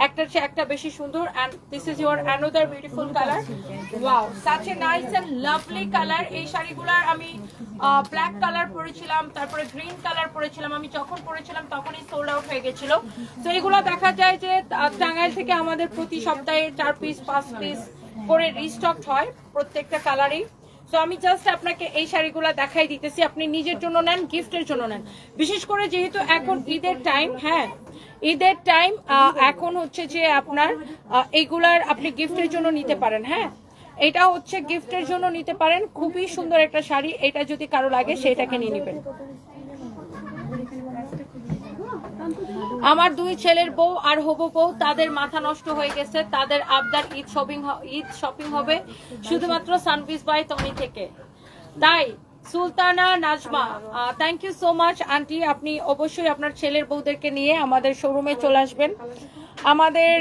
একটার চেয়ে একটা বেশি সুন্দর। and this is your another beautiful color, wow, such a nice and lovely color। এই শাড়িগুলার আমি ব্ল্যাক কালার পরেছিলাম, তারপরে গ্রিন কালার পরেছিলাম। আমি যখন পরেছিলাম তখনই সোল্ড আউট হয়ে গেছিল। তো এগুলো দেখা যায় যে টাঙ্গাইল থেকে আমাদের প্রতি সপ্তাহে 4 পিস 5 পিস করে রিস্টক হয় প্রত্যেকটা কালারই। তো আমি জাস্ট আপনাকে এই শাড়িগুলো দেখাই দিতেছি, আপনি নিজের জন্য নেন, গিফটের জন্য নেন। বিশেষ করে যেহেতু এখন ঈদের টাইম, হ্যাঁ ঈদের টাইম, এখন হচ্ছে যে আপনার এইগুলার আপনি গিফটের জন্য নিতে পারেন। হ্যাঁ, এটা হচ্ছে গিফটের জন্য নিতে পারেন। খুবই সুন্দর একটা শাড়ি, এটা যদি কারো লাগে সেটাকে নিয়ে নেবেন। আমার 2 ছেলের বউ আর হবু বউ, তাদের মাথা নষ্ট হয়ে গেছে। তাদের আবদার ঈদ শপিং হবে শুধুমাত্র সানভিস বাই তনি থেকে। তাই Sultana Najma, thank you so much aunty. আপনি অবশ্যই আপনার ছেলের বউদেরকে নিয়ে আমাদের শোরুমে চলে আসবেন। আমাদের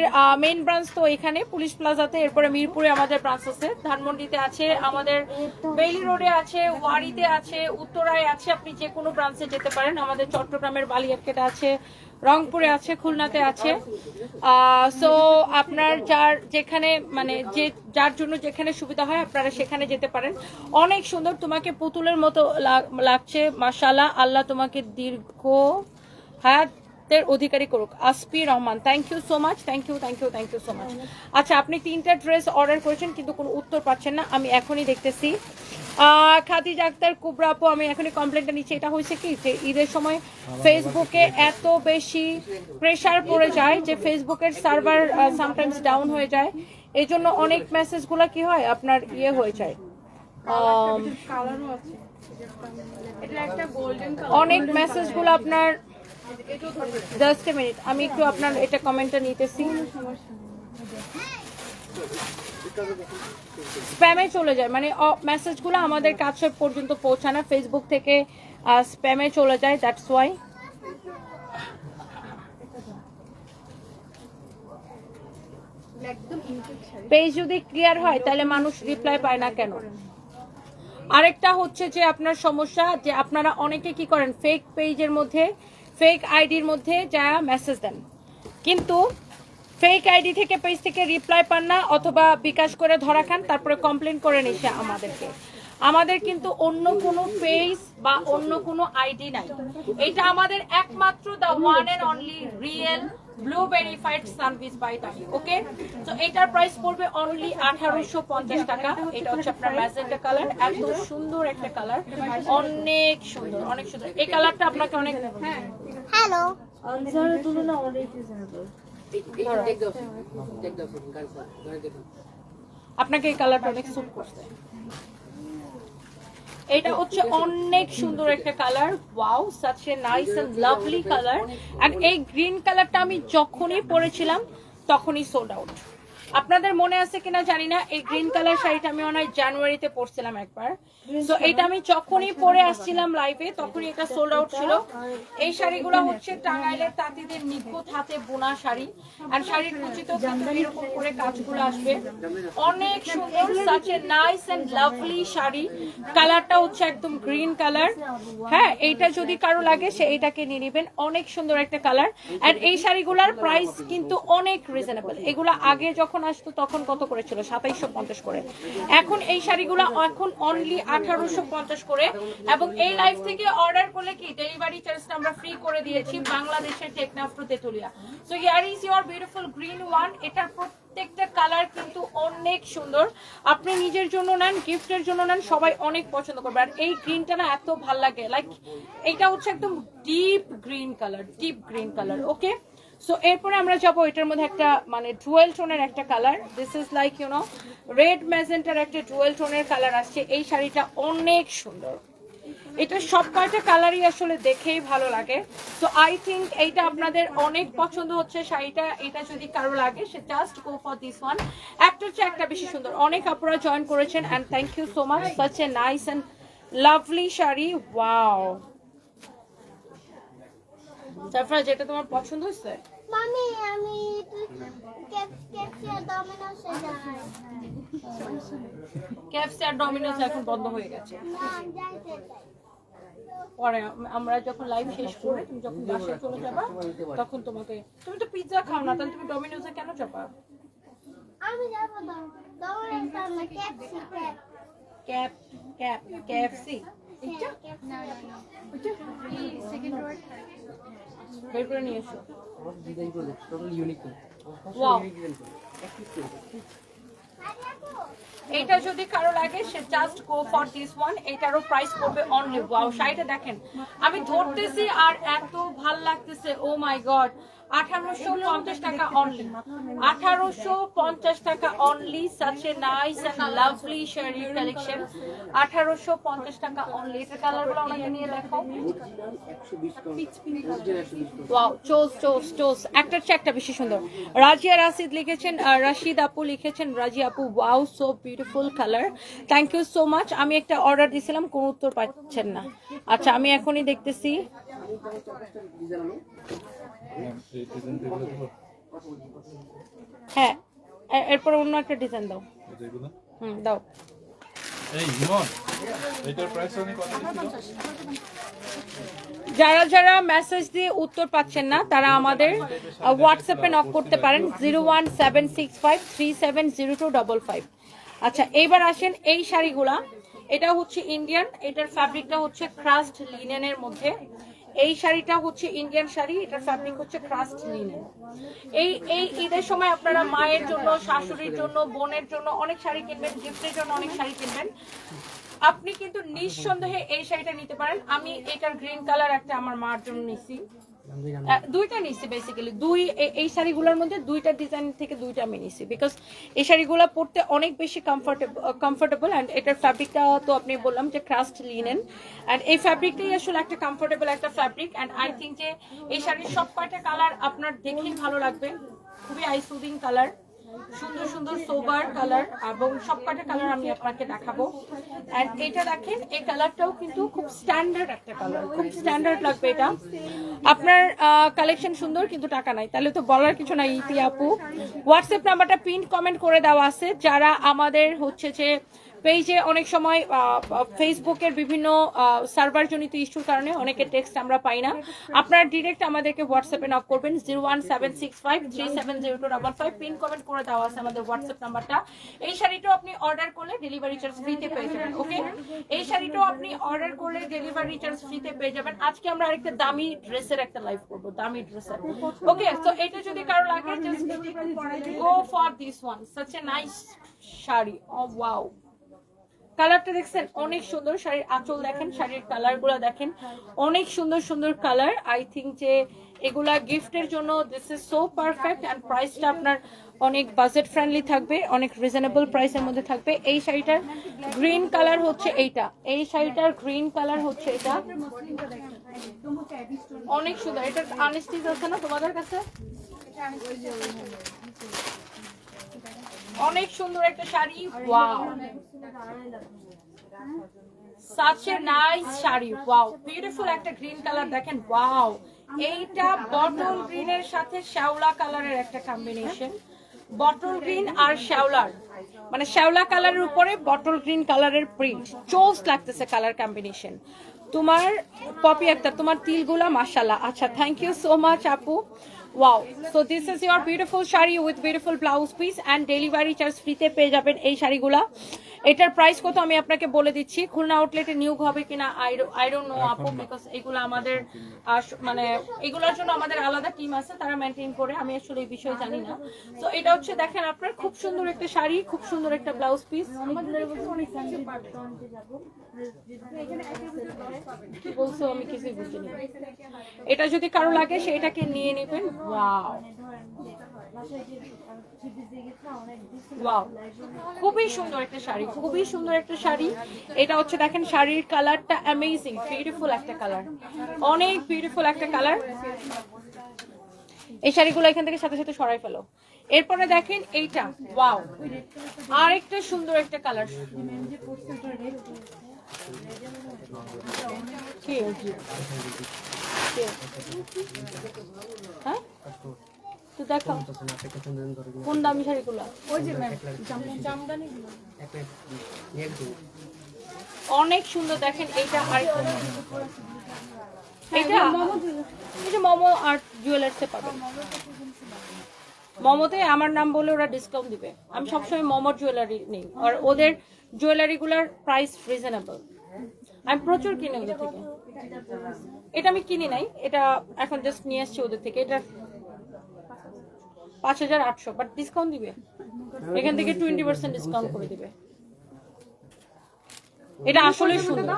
মেইন ব্রাঞ্চ তো এখানে পুলিশ প্লাজাতে, এরপরে মিরপুরে আমাদের ব্রাঞ্চ আছে, ধানমন্ডিতে আছে, আমাদের বেইলি রোডে আছে, ওয়ারিতে আছে, উত্তরায় আছে। আপনি যে কোনো ব্রাঞ্চে যেতে পারেন। আমাদের চট্টগ্রামের বালিয়ারকেটে আছে, রংপুরে আছে, খুলনাতে আছে। সো আপনার যেখানে মানে যার জন্য যেখানে সুবিধা হয় আপনারা সেখানে যেতে পারেন। অনেক সুন্দর, তোমাকে পুতুলের মতো লাগছে, মাশাআল্লাহ। আল্লাহ তোমাকে দীর্ঘ হায়াতের অধিকারী করুক। আসপি Rahman, thank you so much, thank you thank you thank you so much. আচ্ছা, আপনি 3টা ড্রেস অর্ডার করেছেন কিন্তু কোনো উত্তর পাচ্ছেন না, আমি এখনই দেখতেছি। খাদিজা আক্তার, কুবরা আপু, আমি এখনই কমপ্লেনটা নিচ্ছি। এটা হয়েছে কি যে ঈদের সময় ফেসবুকে এত বেশি প্রেসার পড়ে যায় যে ফেসবুকের সার্ভার সামটাইমস ডাউন হয়ে যায়। এই জন্য অনেক মেসেজগুলো কি হয় আপনার ইয়ে হয়ে যায়, অনেক মেসেজগুলো আপনার। জাস্ট এ মিনিট, আমি একটু আপনার এটা কমেন্টটা নিতেছি। স্প্যামে চলে যায়, মানে মেসেজগুলো আমাদের কাছে পর্যন্ত পৌঁছায় না, ফেসবুক থেকে স্প্যামে চলে যায়, দ্যাটস ওয়াই। একদম ইউনিক শাড়ি। পেজ যদি ক্লিয়ার হয় তাহলে মানুষ রিপ্লাই পায় না কেন? আরেকটা হচ্ছে যে আপনার সমস্যা যে আপনারা অনেকে কি করেন, ফেক পেজের মধ্যে, ফেক আইডির মধ্যে যা মেসেজ দেন, কিন্তু ফেক আইডি থেকে পেজ থেকে রিপ্লাই পান না, অথবা বিকাশ করে ধরা খান, তারপরে কমপ্লেন করে নিছে আমাদেরকে। আমাদের কিন্তু অন্য কোনো পেজ বা অন্য কোনো আইডি নাই, এটা আমাদের একমাত্র the one and only real blue verified service by Tahi. Okay, তো এটার প্রাইস পড়বে অনলি 1850 টাকা। এটা হচ্ছে আপনার ম্যাজেন্টা কালার, এত সুন্দর একটা কালার, অনেক সুন্দর, অনেক সুন্দর। এই কালারটা আপনাকে অনেক, হ্যালো আনসারের তুলনা অনেক রিজনেবল। আপনাকে এই কালারটা অনেক স্যুট করছে। এটা হচ্ছে অনেক সুন্দর একটা colour, wow, such a nice and lovely colour. আর এই গ্রিন কালারটা আমি যখনই পরেছিলাম তখনই সোল্ড আউট। আপনাদের মনে আছে কিনা জানি না, এই গ্রিন কালার শাড়িটা আমি মনে হয় জানুয়ারিতে পরছিলাম একবার। তো এটা আমি যখনই পরে আসছিলাম লাইভে তখনই এটা সোল্ড আউট ছিল। এই শাড়িগুলো হচ্ছে টাঙ্গাইলের তাঁতিদের নিখুঁত হাতে বোনা শাড়ি, আর শাড়ির কুচিতেও কিন্তু এরকম করে কাজগুলো আসবে, অনেক সুন্দর, such a nice and lovely sari. কালারটা হচ্ছে একদম গ্রিন কালার। হ্যাঁ, এইটা যদি কারো লাগে সে এইটাকে নিয়ে নেবেন, অনেক সুন্দর একটা কালার। আর এই শাড়িগুলোর প্রাইস কিন্তু অনেক রিজনেবল। এগুলো আগে যখন আসতো তখন কত করেছিল? 2750 করে। এখন এই শাড়িগুলো এখন অনলি 1850 করে। এবং এই লাইভ থেকে অর্ডার করলে কি ডেলিভারি চার্জটা আমরা ফ্রি করে দিয়েছি বাংলাদেশের Teknaf to Tetulia. So here is your beautiful green one. এটার প্রত্যেকটা কালার কিন্তু অনেক সুন্দর। আপনি নিজের জন্য নেন, গিফটের জন্য নেন, সবাই অনেক পছন্দ করবে। আর এই গ্রিনটা না এত ভাল লাগে, লাইক এটা হচ্ছে একদম deep green colour, deep green colour. Okay, so এরপরে আমরা যাবো এটার মধ্যে একটা মানে ডুয়েল টোনের একটা colour. This is like you know red ম্যাজেন্টার একটা ডুয়েল টোনের কালার আসছে। এই শাড়িটা অনেক সুন্দর, এটা সব কয়টা কালারই আসলে দেখেই ভালো লাগে। তো আই থিঙ্ক এইটা আপনাদের অনেক পছন্দ হচ্ছে শাড়িটা। এটা যদি কারো লাগে সে just go for this one. একটার চেয়ে একটা বেশি সুন্দর। অনেক আপনারা জয়েন করেছেন and thank you so much, such a nice and lovely sari, wow. Safra, যেটা তোমার পছন্দ হয়েছে? মামি আমি কেএফসি আর ডমিনোসে যাই। কেএফসি আর ডমিনোস এখন বন্ধ হয়ে গেছে। না যাইতে চাই। পরে আমরা যখন লাইভ শেষ করে তুমি যখন বাসায় চলে যাবা তখন তোমাকে, তুমি তো পিৎজা খাও না, তাহলে তুমি ডমিনোসে কেন যাবা? আমি যাব না ডমিনোস না কেএফসি ক্যাপ ক্যাপ কেএফসি বের করে নিয়ে এসো। ওয়াও, এটা যদি কারো লাগে সে just go for this one. এটারও প্রাইস পড়বে অনলি, ওয়াও, শাড়িটা দেখেন, আমি ধরতেছি আর এত ভাল লাগতেছে, ও মাই গড। 1850 টাকা অনলি, 1850 টাকা only, such a nice and lovely sari collection. 1850 টাকা অনলি। এটা কালারগুলো আমাকে নিয়ে দেখো, ওয়াও, চোস চোস চোস, একটার চেয়ে একটা বেশি সুন্দর। রাজিয়া রাশিদ লিখেছেন, রাশিদ আপু লিখেছেন, রাজি আপু, wow, so beautiful colour, thank you so much. আমি একটা অর্ডার দিয়েছিলাম, কোনো উত্তর পাচ্ছেন না। আচ্ছা, আমি এখনই দেখতেছি। হ্যাঁ, এরপর অন্য একটা ডিজাইন দাও। দাও। যারা যারা মেসেজ দিয়ে উত্তর পাচ্ছেন না তারা আমাদের হোয়াটসঅ্যাপে নক করতে পারেন 01765370255। আচ্ছা, এইবার আসেন এই শাড়িগুলা। এটা হচ্ছে ইন্ডিয়ান, এটার ফ্যাব্রিকটা হচ্ছে ক্রাস্ট লিনেনের মধ্যে। এই শাড়িটা হচ্ছে ইন্ডিয়ান শাড়ি, এটার ফ্যাব্রিক হচ্ছে ক্রাস্ট লিনেন। এই এই ঈদের সময় আপনারা মায়ের জন্য, শাশুড়ির জন্য, বোনের জন্য অনেক শাড়ি কিনবেন, গিফটের জন্য অনেক শাড়ি কিনবেন। আপনি কিন্তু নিঃসন্দেহে এই শাড়িটা নিতে পারেন। আমি এটার গ্রিন কালার একটা আমার মার জন্য নিছি, দুইটা নিছি বেসিক্যালি। এই শাড়িগুলোর মধ্যে দুইটা ডিজাইন থেকে দুইটা আমি নিছি, বিকজ এই শাড়িগুলো পরতে অনেক বেশি কমফোর্টেবল। অ্যান্ড এটার ফ্যাব্রিকটা তো আপনি বললাম যে ক্রাস্ট লিনেন, অ্যান্ড এই ফ্যাব্রিকটাই আসলে একটা কমফোর্টেবল একটা ফ্যাব্রিক। অ্যান্ড আই থিঙ্ক যে এই শাড়ির সব কয়টা কালার আপনার দেখেই ভালো লাগবে, খুবই আই সুদিং কালার। সুন্দর সুন্দর সোবার কালার এবং সবকটা কালার আমি আপনাকে দেখাবো। এন্ড এটা দেখেন, এই কালারটাও কিন্তু খুব স্ট্যান্ডার্ড একটা কালার, খুব স্ট্যান্ডার্ড লাগবে এটা। আপনার কালেকশন সুন্দর কিন্তু টাকা নাই, তাহলে তো বলার কিছু নাই। ইতি আপু হোয়াটসঅ্যাপ নাম্বারটা পিন কমেন্ট করে দেওয়া আছে। যারা আমাদের হচ্ছে যে পেজে অনেক সময় ফেসবুকের বিভিন্ন সার্ভার জনিত ইস্যুর কারণে অনেকে টেক্সট আমরা পাই না, আপনারা ডিরেক্ট আমাদেরকে হোয়াটসঅ্যাপে নক করবেন 01765370255। পিন কমেন্ট করে দেওয়া আছে আমাদের হোয়াটসঅ্যাপ নাম্বারটা। এই শাড়িটাও আপনি অর্ডার করলে ডেলিভারি চার্জ ফ্রিতে পেয়ে যাবেন। ওকে, এই শাড়িটাও আপনি অর্ডার করলে ডেলিভারি চার্জ ফ্রিতে পেয়ে যাবেন। আজকে আমরা আরেকটা দামি ড্রেসের একটা লাইভ করবো, দামি ড্রেসের। ওকে, তো এটা যদি কারো লাগে just go for this one, such a nice sari. Oh wow, কালারটা দেখছেন অনেক সুন্দর। শাড়ির আঁচল দেখেন, শাড়ির কালার গুলা দেখেন, অনেক সুন্দর সুন্দর কালার। আই থিঙ্ক যে এগুলা গিফটের জন্য this is so perfect. And প্রাইসটা আপনার অনেক বাজেট ফ্রেন্ডলি থাকবে, অনেক রিজনেবল প্রাইসের মধ্যে থাকবে। এই শাড়িটার গ্রিন কালার হচ্ছে এইটা, এই শাড়িটার গ্রিন কালার হচ্ছে এটা, অনেক সুন্দর। এটার আনস্টিচ আছে না তোমাদের কাছে? অনেক সুন্দর একটা sari, wow, such a nice sari, wow, beautiful একটা গ্রিন কালার দেখেন, ওয়াও। এইটা বটল গ্রিনের সাথে শ্যাওলা কালারের একটা কম্বিনেশন, বটল গ্রিন আর শ্যাওলার, মানে শ্যাওলা কালারের উপরে বটল গ্রিন কালারের প্রিন্ট, চোস লাগতেছে কালার কম্বিনেশন। তোমার পপি আক্তার, তোমার তিলগুলা মাশাআল্লাহ। আচ্ছা, থ্যাংক ইউ সো মাচ আপু। Wow, so this is your beautiful sari with beautiful blouse piece and delivery charge ফ্রিতে পেয়ে যাবেন এই শাড়িগুলা। এটার প্রাইস কত আমি আপনাকে বলে দিচ্ছি। খুলনা আউটলেটে নিয়োগ হবে কিনা আই ডোন্ট নো আপু, বিকজ এগুলো আমাদের মানে এগুলোর জন্য আমাদের আলাদা টিম আছে, তারা মেনটেন করে, আমি আসলে এই বিষয়ে জানি না। তো এটা হচ্ছে দেখেন আপনার খুব সুন্দর একটা শাড়ি, খুব সুন্দর একটা ব্লাউজ পিস। কি বলছো আমি কিছুই বুঝিনি। এটা যদি কারো লাগে সেটাকে নিয়ে নেবেন। ওয়াও ওয়াও, খুবই সুন্দর একটা শাড়ি, খুবই সুন্দর একটা শাড়ি। এটা হচ্ছে দেখেন শাড়ির কালারটা অ্যামেজিং, বিউটিফুল একটা কালার, অনেক বিউটিফুল একটা কালার। এই শাড়িগুলো এখান থেকে সাথে সাথে সরাই ফেলো। এরপরে দেখেন এইটা, ওয়াও, আরেকটা সুন্দর একটা কালার। হ্যাঁ, তো দেখো কোন দামি শাড়িগুলো, অনেক সুন্দর দেখেন। এইটা আর এটা এই যে মোমো আর্ট জুয়েলার্সে পাবেন। মোমোতে আমার নাম বলে ওরা ডিসকাউন্ট দিবে। আমি সবসময় মোমোর জুয়েলারি নেই, আর ওদের জুয়েলারিগুলোর প্রাইস রিজনেবল। আমি প্রচুর কিনে ওদের থেকে। এটা আমি কিনি নাই, এটা এখন জাস্ট নিয়ে আসছি ওদের থেকে। এটা 5800, বাট ডিসকাউন্ট দিবে, এখান থেকে 20% ডিসকাউন্ট করে দিবে। এটা আসলে সুন্দর,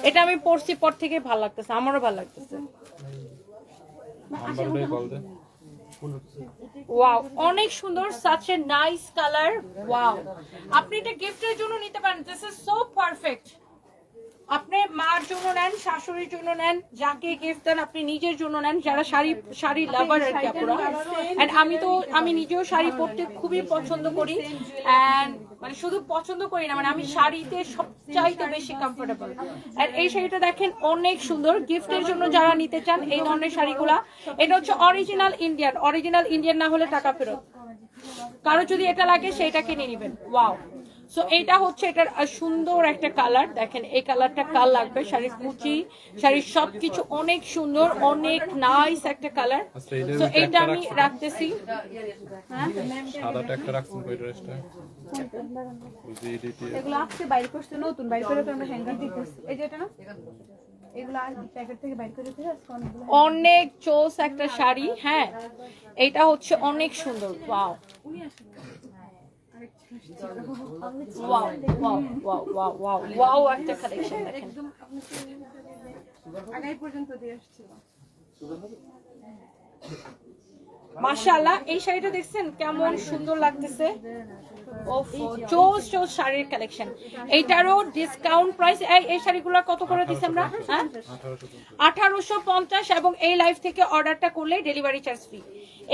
এটা আমি পরছি পর থেকে ভালো লাগতেছে, আমারও ভালো লাগতেছে। ওয়াও, অনেক সুন্দর, such a nice color, wow. আপনি এটা গিফটের জন্য নিতে পারেন, দিস ইজ সো পারফেক্ট। আপনি মার জন্য নেন, শাশুড়ির জন্য নেন, যাকে গিফট দেন, আপনি নিজের জন্য নেন, যারা শাড়ি লাভার আর কি আপনারা। এন্ড আমি নিজেও শাড়ি পরতে খুবই পছন্দ করি, এন্ড মানে শুধু পছন্দ করি না, মানে আমি শাড়িতে সবচাইতে বেশি কমফোর্টেবল। আর এই শাড়িটা দেখেন অনেক সুন্দর, গিফটের জন্য যারা নিতে চান এই ধরনের শাড়িগুলা। এটা হচ্ছে অরিজিনাল ইন্ডিয়ান না হলে টাকা ফেরত। কারো যদি এটা লাগে সেইটাকে নিয়ে নেবেন। ওয়াও, সো এইটা হচ্ছে এটার সুন্দর একটা কালার দেখেন, এই কালারটা কাল লাগবে। শাড়ির কুচি, শাড়ির সবকিছু অনেক সুন্দর, অনেক নাইস একটা কালার। সো এইটা আমি রাখতেছি। সাদাটা একটা রাখছেন কই ড্রেসটা? এগুলো আজকে বাইর করতে, নতুন বাইর করে আমরা হ্যাঙ্গার দিতেছি। এই যে এটা না, এগুলো প্যাকেট থেকে বাইর করে দিতে অনেক চোস একটা শাড়ি। হ্যাঁ, এইটা হচ্ছে অনেক সুন্দর। Wow wow wow wow wow wow wow, একটা কালেকশন দেখেন, একদম আগাই পর্যন্ত দিয়ে আসছিল। মাশাআল্লাহ। এই শাড়িটা দেখছেন কেমন সুন্দর লাগতেছে, ওফো চোজ চোজ শাড়ির কালেকশন। এইটারও ডিসকাউন্ট প্রাইস। এই শাড়িগুলো কত করে দিচ্ছি আমরা? হ্যাঁ 1850, এবং এই লাইভ থেকে অর্ডারটা করলে ডেলিভারি চার্জ ফ্রি।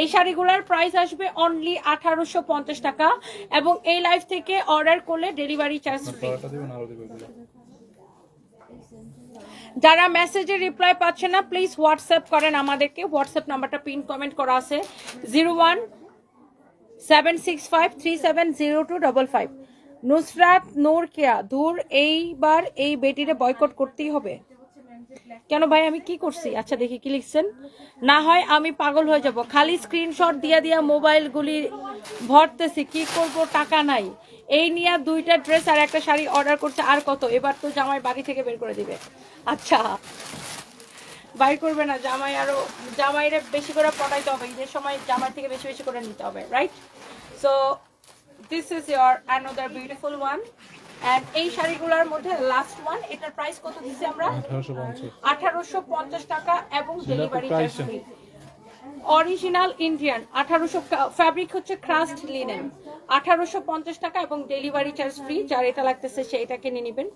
এই শাড়িগুলোর প্রাইস আসবে অনলি 1850 টাকা, এবং এই লাইভ থেকে অর্ডার করলে ডেলিভারি চার্জ ফ্রি। যারা মেসেজে রিপ্লাই পাচ্ছে না প্লিজ হোয়াটসঅ্যাপ করেন আমাদেরকে। হোয়াটসঅ্যাপ নাম্বারটা পিন কমেন্ট করা আছে 017653702555। নুসরাত নূর কেয়া ধুর, এইবার এই বেটিরে বয়কট করতেই হবে। কেন ভাই আমি কি করছি? আচ্ছা দেখি কি লিখছেন। না হয় আমি পাগল হয়ে যাব, খালি স্ক্রিনশট দিয়া দিয়া মোবাইলগুলি ভরতেছি, কি করব টাকা নাই। এই নিয়ে 2টা ড্রেস আর একটা শাড়ি অর্ডার করছে, আর কত? এবার তো জামাই বাড়ি থেকে বের করে দিবে। আচ্ছা বাইর করবে না, জামাই আরো জামাইরে বেশি করে পড়াইতে হবে, ঈদের সময় জামাই থেকে বেশি বেশি করে নিতে হবে, right? So this is your another beautiful one. And এই শাড়িগুলোর মধ্যে লাস্ট ওয়ান, এটার প্রাইস কত দিচ্ছি আমরা? 1850 টাকা, এবং delivery charge free. Original Indian 1800, fabric হচ্ছে ক্রাস্ট লিনেন, 1850 টাকা, এবং ডেলিভারি চার্জ ফ্রি। যার এটা লাগতেছে সেইটা কিনে নেবেন।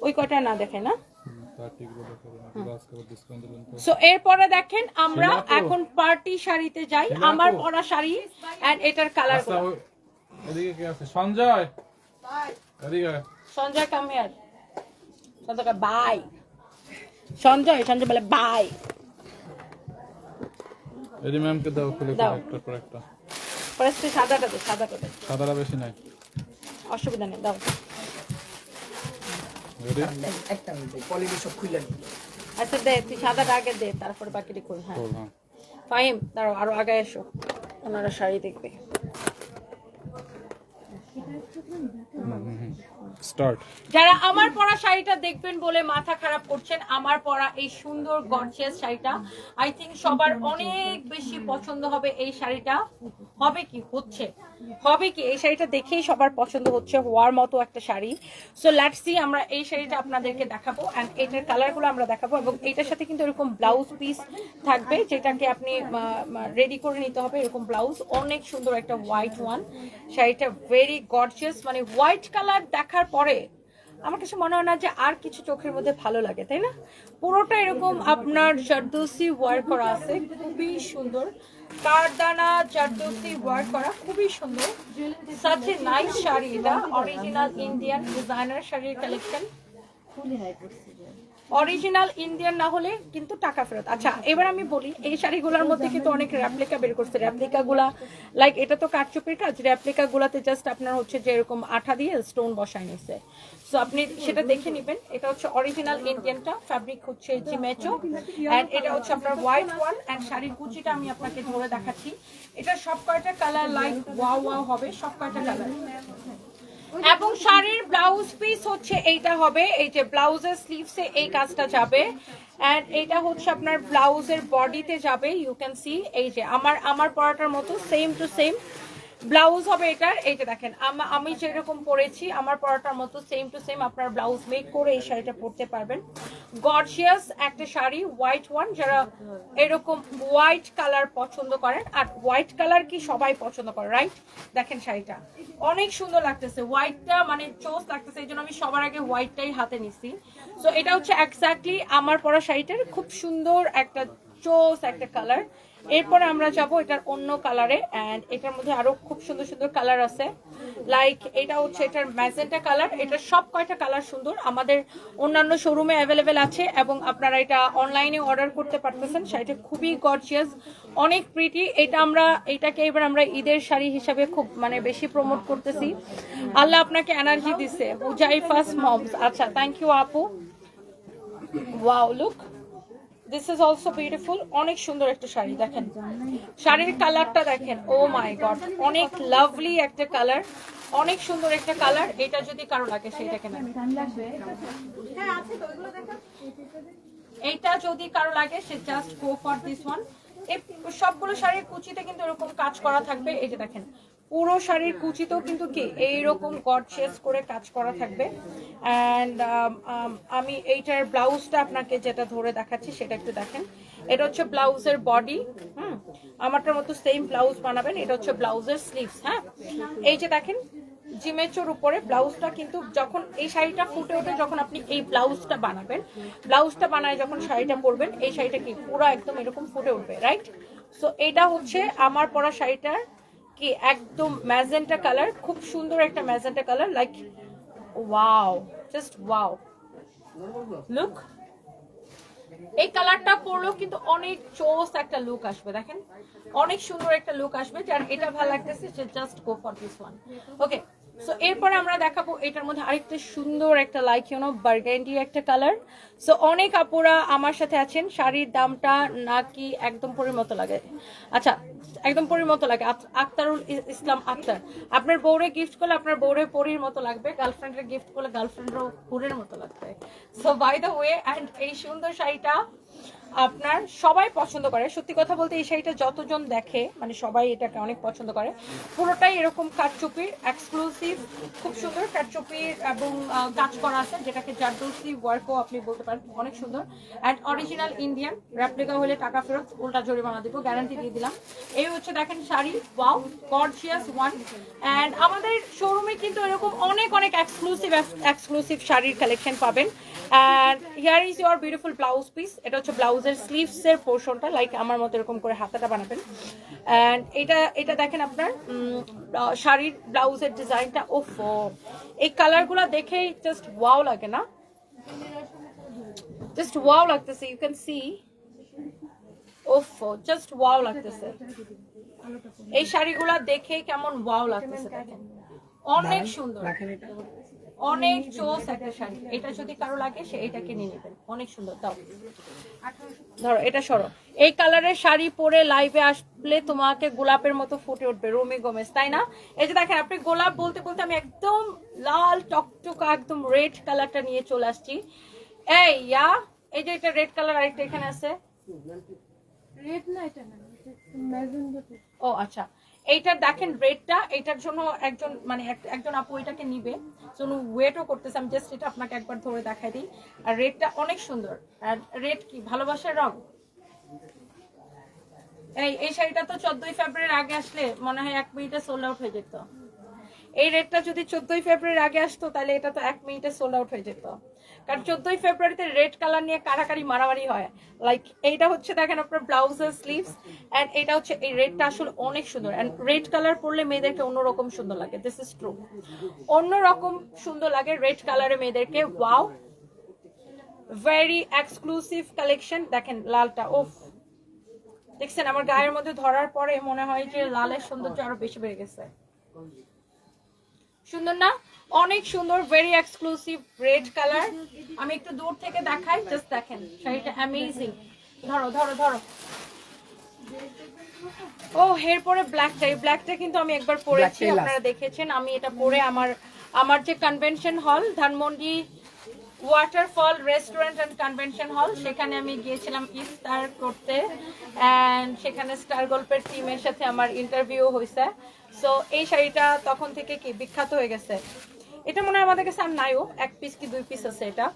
ওই কয়টা না দেখে না। সো এরপরে দেখেন আমরা এখন পার্টি শাড়িতে যাই। আমার পরা শাড়ি এন্ড এটার কালার গুলো। এদিকে কি আছে? সঞ্জয় এদিকে। Sanjay come here. Sanjay bye. Sanjay বলে বাই। এদি ম্যামকে দাও, খুলে একটা পর একটা। পরে সাদাটা দে। সাদাটা বেশি নাই, অসুবিধা নেই, দাও। রেডি? একটা মিনিট পলিটি সব খুলে নি। আচ্ছা দে, তুই সাদাটা আগে দে, তারপরে বাকিটা করি। হ্যাঁ হ্যাঁ ফাহিম দাঁড়াও, আরো আগে এসো, ওনারা শাড়ি দেখবে। স্টার্ট। যারা আমার পরা শাড়িটা দেখবেন বলে মাথা খারাপ করছেন, আমার পরা এই সুন্দর গর্জিয়াস শাড়িটা আই থিঙ্ক সবার অনেক বেশি পছন্দ হবে। এই শাড়িটা হবে কি এই শাড়িটা দেখেই সবার পছন্দ হচ্ছে, হওয়ার মতো একটা শাড়ি। সো লেটস সি, আমরা এই শাড়িটা আপনাদেরকে দেখাবো এন্ড এটার কালারগুলো আমরা দেখাবো, এবং এটার সাথে কিন্তু এরকম ব্লাউজ পিস থাকবে, যেটাকে আপনি রেডি করে নিতে হবে। এরকম ব্লাউজ, অনেক সুন্দর একটা হোয়াইট ওয়ান। শাড়িটা ভেরি গর্জিয়াস, মানে হোয়াইট কালার দেখার পরে আমার কাছে মনে হয় না যে আর কিছু চোখের মধ্যে ভালো লাগে, তাই না? পুরোটা এরকম আপনার জারদোসি ওয়ার্ক করা আছে, খুবই সুন্দর। কারদানা জারদোসি ওয়ার্ক করা, খুবই সুন্দর। Such a nice sari. এটা অরিজিনাল ইন্ডিয়ান ডিজাইনার শাড়ির কালেকশন। অরিজিনাল ইন্ডিয়ান না হলে কিন্তু টাকা ফেরত। আচ্ছা এবার আমি বলি, এই শাড়িগুলোর মধ্যে কিন্তু অনেক রেপ্লিকা বের করছে। রেপ্লিকা গুলা লাইক এটা তো কারচুপির কাজ, রেপ্লিকা গুলাতে জাস্ট আপনার হচ্ছে যে এরকম আঠা দিয়ে স্টোন বসায় নিছে। সো আপনি সেটা দেখে নেবেন। এটা হচ্ছে অরিজিনাল ইন্ডিয়ানটা, ফ্যাব্রিক হচ্ছে জিমেচো, এন্ড এটা হচ্ছে আপনার হোয়াইট ওয়ান। এন্ড শাড়ির কুচিটা আমি আপনাকে ধরে দেখাচ্ছি। এটা সব কয়টা কালার লাইক ওয়াও হবে, সব কয়টা কালার। এবং শাড়ির ব্লাউজ পিস হচ্ছে এইটা হবে, এই যে ব্লাউজের স্লিভসে এই কাজটা যাবে, এন্ড এটা হচ্ছে আপনার ব্লাউজের বডিতে যাবে। ইউ ক্যান সি, এই যে আমার পরাটার মতো সেম টু সেম ব্লাউজ হবে এটার। এই যে দেখেন আমি যেরকম পরেছি আমার পরাটার মতো সেম টু সেম আপনার ব্লাউজ মেক করে এই শাড়িটা পরতে পারবেন। গর্জিয়াস একটা শাড়ি, হোয়াইট ওয়ান। যারা এরকম হোয়াইট কালার পছন্দ করেন, আর হোয়াইট কালার কি সবাই পছন্দ করে, রাইট? দেখেন শাড়িটা অনেক সুন্দর লাগতেছে, হোয়াইটটা মানে চোস লাগতেছে, এই জন্য আমি সবার আগে হোয়াইটটাই হাতে নিছি। সো এটা হচ্ছে এক্স্যাক্টলি আমার পরা শাড়িটার খুব সুন্দর একটা চোস একটা কালার। এরপরে আমরা যাব এটার অন্য কালারে, এন্ড এটার মধ্যে আরো খুব সুন্দর সুন্দর কালার আছে। লাইক এটা হচ্ছে এটার ম্যাজেন্টা কালার। এটা সব কয়টা কালার সুন্দর, আমাদের অন্যান্য শোরুমে অ্যাভেলেবেল আছে, এবং আপনারা এটা অনলাইনে অর্ডার করতে পারতেছেন। শাড়িটা খুবই গর্জিয়াস, অনেক প্রিটি। এটাকে এবার আমরা ঈদের শাড়ি হিসাবে খুব মানে বেশি প্রমোট করতেছি। আল্লাহ আপনাকে এনার্জি দিছে। হুজাইফাস মমস, আচ্ছা থ্যাংক ইউ আপু। Wow look, this is also beautiful. অনেক সুন্দর একটা শাড়ি, দেখেন শাড়ির কালারটা দেখেন, ও মাই গড, অনেক লাভলি একটা কালার, অনেক সুন্দর একটা কালার। এটা যদি কারো লাগে সেটাকে না, এইটা যদি কারো লাগে সে just go for this one. এই সবগুলো শাড়ির কুচিতে কিন্তু এরকম কাজ করা থাকবে। এই যে দেখেন পুরো শাড়ির কুচিতেও কিন্তু কি এইরকম গর্জিয়াস করে কাজ করা থাকবে। অ্যান্ড আমি এইটার ব্লাউজটা আপনাকে যেটা ধরে দেখাচ্ছি সেটা একটু দেখেন। এটা হচ্ছে ব্লাউজের বডি, আমারটার মতো সেম ব্লাউজ বানাবেন। এটা হচ্ছে ব্লাউজের স্লিভস। হ্যাঁ এই যে দেখেন জিমেচোর উপরে ব্লাউজটা কিন্তু যখন এই শাড়িটা ফুটে ওঠে, যখন আপনি এই ব্লাউজটা বানাবেন, ব্লাউজটা বানায় যখন শাড়িটা পরবেন, এই শাড়িটা কি পুরো একদম এরকম ফুটে উঠবে, রাইট? সো এটা হচ্ছে আমার পরা শাড়িটার কি একদম ম্যাজেন্টা কালার, খুব সুন্দর একটা magenta colour, like wow, just wow, look. এই কালারটা পরলেও কিন্তু অনেক চোস একটা লুক আসবে, দেখেন অনেক সুন্দর একটা লুক আসবে। যার এটা ভালো লাগতেছে সে just go for this one. Okay, so এরপরে আমরা দেখাবো এটার মধ্যে আরেকটা সুন্দর একটা লাইক বার্গেন্ডি একটা কালার। সো অনেক আপুরা আমার সাথে আছেন, শাড়ির দামটা নাকি একদম পরির মতো লাগে। আচ্ছা, একদম পরির মতো লাগে। আক্তারুল ইসলাম আক্তার, আপনার বউরে গিফট করলে আপনার বউরে পরির মতো লাগবে, গার্লফ্রেন্ডের গিফট করলে গার্লফ্রেন্ডেরও পুরের মতো লাগবে। So by the way, and এই সুন্দর শাড়িটা আপনার সবাই পছন্দ করে। সত্যি কথা বলতে এই শাড়িটা যতজন দেখে মানে সবাই এটাকে অনেক পছন্দ করে। পুরোটাই এরকম কাটচুপির এক্সক্লুসিভ, খুব সুন্দর কাটচুপির এবং কাজ করা আছে, যেটাকে জারদৌসি ওয়ার্কও আপনি বলতে পারেন, অনেক সুন্দর। অ্যান্ড অরিজিনাল ইন্ডিয়ান, রেপ্লিকা হলে টাকা ফেরত, উল্টা জরিমানা দিব, গ্যারান্টি দিয়ে দিলাম। এই হচ্ছে দেখেন sari, wow gorgeous one. And আমাদের শোরুমে কিন্তু এরকম অনেক অনেক এক্সক্লুসিভ শাড়ির কালেকশন পাবেন। And here is your beautiful blouse piece. এটা হচ্ছে ব্লাউজের স্লিভসের পোর্শনটা, লাইক আমার মতো এরকম করে হাতাটা বানাবেন। অ্যান্ড এটা দেখেন আপনার শাড়ির ব্লাউজের ডিজাইনটা, ওফ, এই কালারগুলো দেখেই জাস্ট ওয়াও লাগে না? জাস্ট ওয়াও লাগতেছে, ইউ ক্যান সি, ওফ, জাস্ট ওয়াও লাগতেছে। এই শাড়িগুলা দেখে কেমন ওয়াও লাগতেছে, দেখেন অনেক সুন্দর, অনেক চোস একটা শাড়ি। এটা যদি কারো লাগে সে এটাকে নিয়ে নেবেন, অনেক সুন্দর। দাও ধরো, এটা সরো। এই কালারের শাড়ি পরে লাইভে আসলে তোমাকে গোলাপের মতো ফুটে উঠবে, রুমি গোমেজ, তাই না? এই যে দেখেন, আপনি গোলাপ বলতে বলতে আমি একদম লাল টকটকা একদম রেড কালারটা নিয়ে চলে আসছি। এই এই যে এটা রেড কালার, আরেকটা এখানে আছে, রেড না, এটা না, ম্যাজেন্টা। ও আচ্ছা, এইটা দেখেন রেডটা, এটার জন্য একজন আপু এটাকে নিবে, জন্য ওয়েটও করতেছে। আমি জাস্ট এটা আপনাকে একবার ধরে দেখাই দিই। আর রেডটা অনেক সুন্দর। আর রেড কি ভালোবাসার রং। এই শাড়িটা তো 14ই ফেব্রুয়ারির আগে আসলে মনে হয় 1 মিনিটে সোল্ড আউট হয়ে যেত। এই রেডটা যদি 14ই ফেব্রুয়ারির আগে আসতো তাহলে এটা তো 1 মিনিটে সোল্ড আউট হয়ে যেত। কারণ 14ই ফেব্রুয়ারিতে রেড কালার নিয়ে কারাকারি মারামারি হয়। লাইক এইটা হচ্ছে দেখেন আপনার ব্লাউজের স্লিভস, এন্ড এটা হচ্ছে এই রেডটা আসলে অনেক সুন্দর। এন্ড রেড কালার পরলে মেয়েদেরকে অন্যরকম সুন্দর লাগে, দিস ইজ ট্রু, অন্যরকম সুন্দর লাগে রেড কালারে মেয়েদেরকে। Wow, very exclusive collection. দেখেন লালটা, ওফ, দেখছেন আমার গায়ের মধ্যে ধরার পরে মনে হয় যে লালের সৌন্দর্য আরো বেশি বেড়ে গেছে। সুন্দর না? অনেক সুন্দর, ভেরি এক্সক্লুসিভ রেড কালার। আমি একটু দূর থেকে দেখাই, জাস্ট দেখেন শাড়িটা অ্যামেজিং। ধরো ধরো ধরো। ও, এরপরে ব্ল্যাকটা, এই ব্ল্যাকটা কিন্তু আমি একবার পরেছি, আপনারা দেখেছেন। আমি এটা পরে আমার যে convention hall Dhanmondi waterfall restaurant and convention hall, সেখানে আমি গিয়েছিলাম ইফতার করতে, অ্যান্ড সেখানে স্টার গল্পের টিমের সাথে আমার ইন্টারভিউ হয়েছে। সো এই শাড়িটা তখন থেকে কি বিখ্যাত হয়ে গেছে। এটা মনে হয় আমাদের কাছে আর নাইও, 1 পিস কি 2 পিস আছে এটা।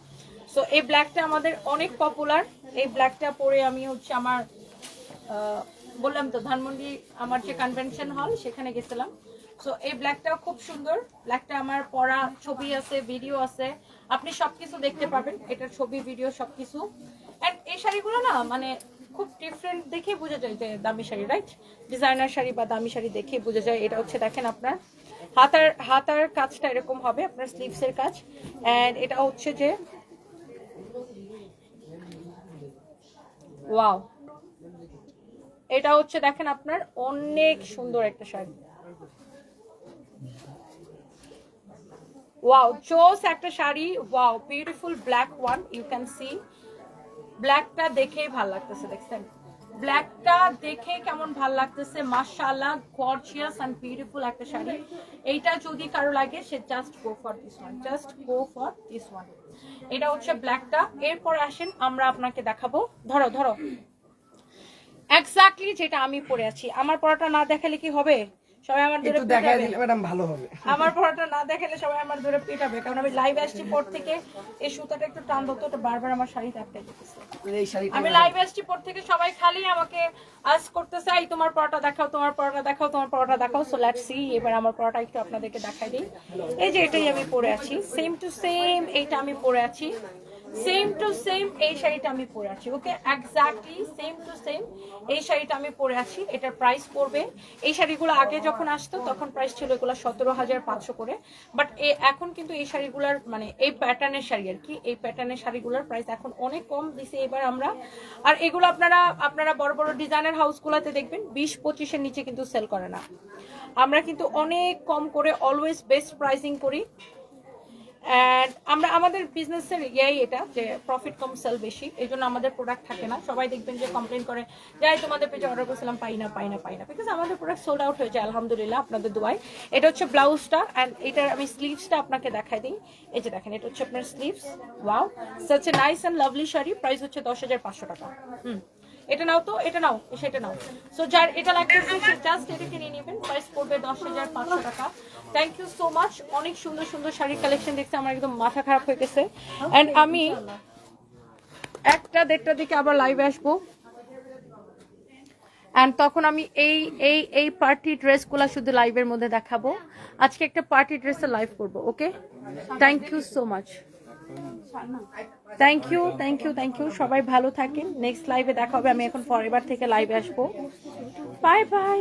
সো এই ব্ল্যাকটা আমাদের অনেক পপুলার। এই ব্ল্যাকটা পরে আমি হচ্ছে আমার বললাম তো ধানমন্ডি আমার যে কনভেনশন হল সেখানে গেছিলাম। সো এই ব্ল্যাকটাও খুব সুন্দর। ব্ল্যাকটা আমার পরা ছবি আছে, ভিডিও আছে, আপনি সবকিছু দেখতে পাবেন, এটার ছবি ভিডিও সবকিছু। এন্ড এই শাড়িগুলো না মানে খুব ডিফারেন্ট দেখে বোঝা যায় যে দামি শাড়ি, রাইট? ডিজাইনার শাড়ি বা দামি শাড়ি দেখে বোঝা যায়। এটা হচ্ছে দেখেন আপনার হাতার কাজটা এরকম হবে, আপনার স্লিভসের কাজ। এন্ড এটা হচ্ছে যে ওয়াও, এটা হচ্ছে দেখেন আপনার অনেক সুন্দর একটা শাড়ি। ওয়াও, চোস একটা sari. Wow, beautiful black one, you can see. ব্ল্যাকটা দেখেই ভালো লাগতেছে, দেখছেন ব্ল্যাকটা দেখে কেমন ভালো লাগতেছে, মাশাআল্লাহ, গর্জিয়াস এন্ড বিউটিফুল একটা শাড়ি। এইটা যদি কারো লাগে সে just go for this one, just go for this one. এটা হচ্ছে ব্ল্যাকটা। এরপর আসেন আমরা আপনাকে দেখাবো, ধরো ধরো, এক্স্যাক্টলি যেটা আমি পরে আছি। আমার পরাটা না দেখালে কি হবে? সবাই আমার ধরে একটু দেখায় পিটাবে। দিলে ম্যাডাম ভালো হবে। আমার পড়াটা না দেখালে সবাই আমার ধরে পিটাবে, কারণ আমি লাইভ আসছি পর থেকে এই সুতাটা একটু টান ধরতো, ওটা বারবার আমার শাড়িতে আটকে যেতেছে। এই শাড়িটা আমি লাইভ আসছি পর থেকে সবাই খালি আমাকে আস্ক করতেছে, এই তোমার পড়াটা দেখাও, তোমার পড়াটা দেখাও, তোমার পড়াটা দেখাও। সো লেটস সি, এবার আমার পড়াটা একটু আপনাদেরকে দেখাই দিই। এই যে এটাই আমি পরে আছি, সেম টু সেম এইটা আমি পরে আছি, সেম টু সেম এই শাড়িটা আমি পরে আছি। ওকে, এক্স্যাক্টলি সেম টু সেম এই শাড়িটা আমি পরে আছি। এটার প্রাইস পড়বে, এই শাড়িগুলো আগে যখন আসতো তখন প্রাইস ছিল এগুলো 17,500 করে, বাট এখন কিন্তু এই শাড়িগুলোর মানে এই প্যাটার্নের শাড়ি আর কি, এই প্যাটার্নের শাড়িগুলোর প্রাইস এখন অনেক কম দিছি এবার আমরা। আর এগুলো আপনারা বড় বড় ডিজাইনের হাউসগুলোতে দেখবেন 20-25-এর নিচে কিন্তু সেল করে না। আমরা কিন্তু অনেক কম করে অলওয়েজ বেস্ট প্রাইসিং করি। And আমরা আমাদের বিজনেসের ইয়াই এটা যে প্রফিট কম সেল বেশি, এই জন্য আমাদের প্রোডাক্ট থাকে না। সবাই দেখবেন যে কমপ্লেন করে যাই তোমাদের পেজে অর্ডার করেছিলাম পাই না, বিকজ আমাদের প্রোডাক্ট সোল্ড আউট হয়ে যায় আলহামদুলিল্লাহ আপনাদের দোয়ায়। এটা হচ্ছে ব্লাউজটা, অ্যান্ড এটার আমি স্লিভসটা আপনাকে দেখাই দিই। এই যে দেখেন, এটা হচ্ছে আপনার sleeves. Wow, such a nice and lovely sari. Price হচ্ছে 10,500 টাকা। এটা নাও তো, এটা নাও, সেটা নাও। সো যার এটা লাগতেছে সে জাস্ট এটাকে নিয়ে নেবেন, প্রাইস পড়বে 10,500 টাকা। Thank you so much. অনেক সুন্দর সুন্দর শাড়ির কালেকশন দেখতে আমার একদম মাথা খারাপ হয়ে গেছে। এন্ড আমি 1-1:30টার দিকে আবার লাইভে আসবো, এন্ড তখন আমি এই পার্টি ড্রেসগুলো শুধু লাইভের মধ্যে দেখাবো। আজকে একটা পার্টি ড্রেসের লাইভ করবো। Okay, thank you so much. Thank you. সবাই ভালো থাকেন, নেক্সট লাইভে দেখা হবে। আমি এখন ফরএভার থেকে লাইভে আসবো। Bye bye.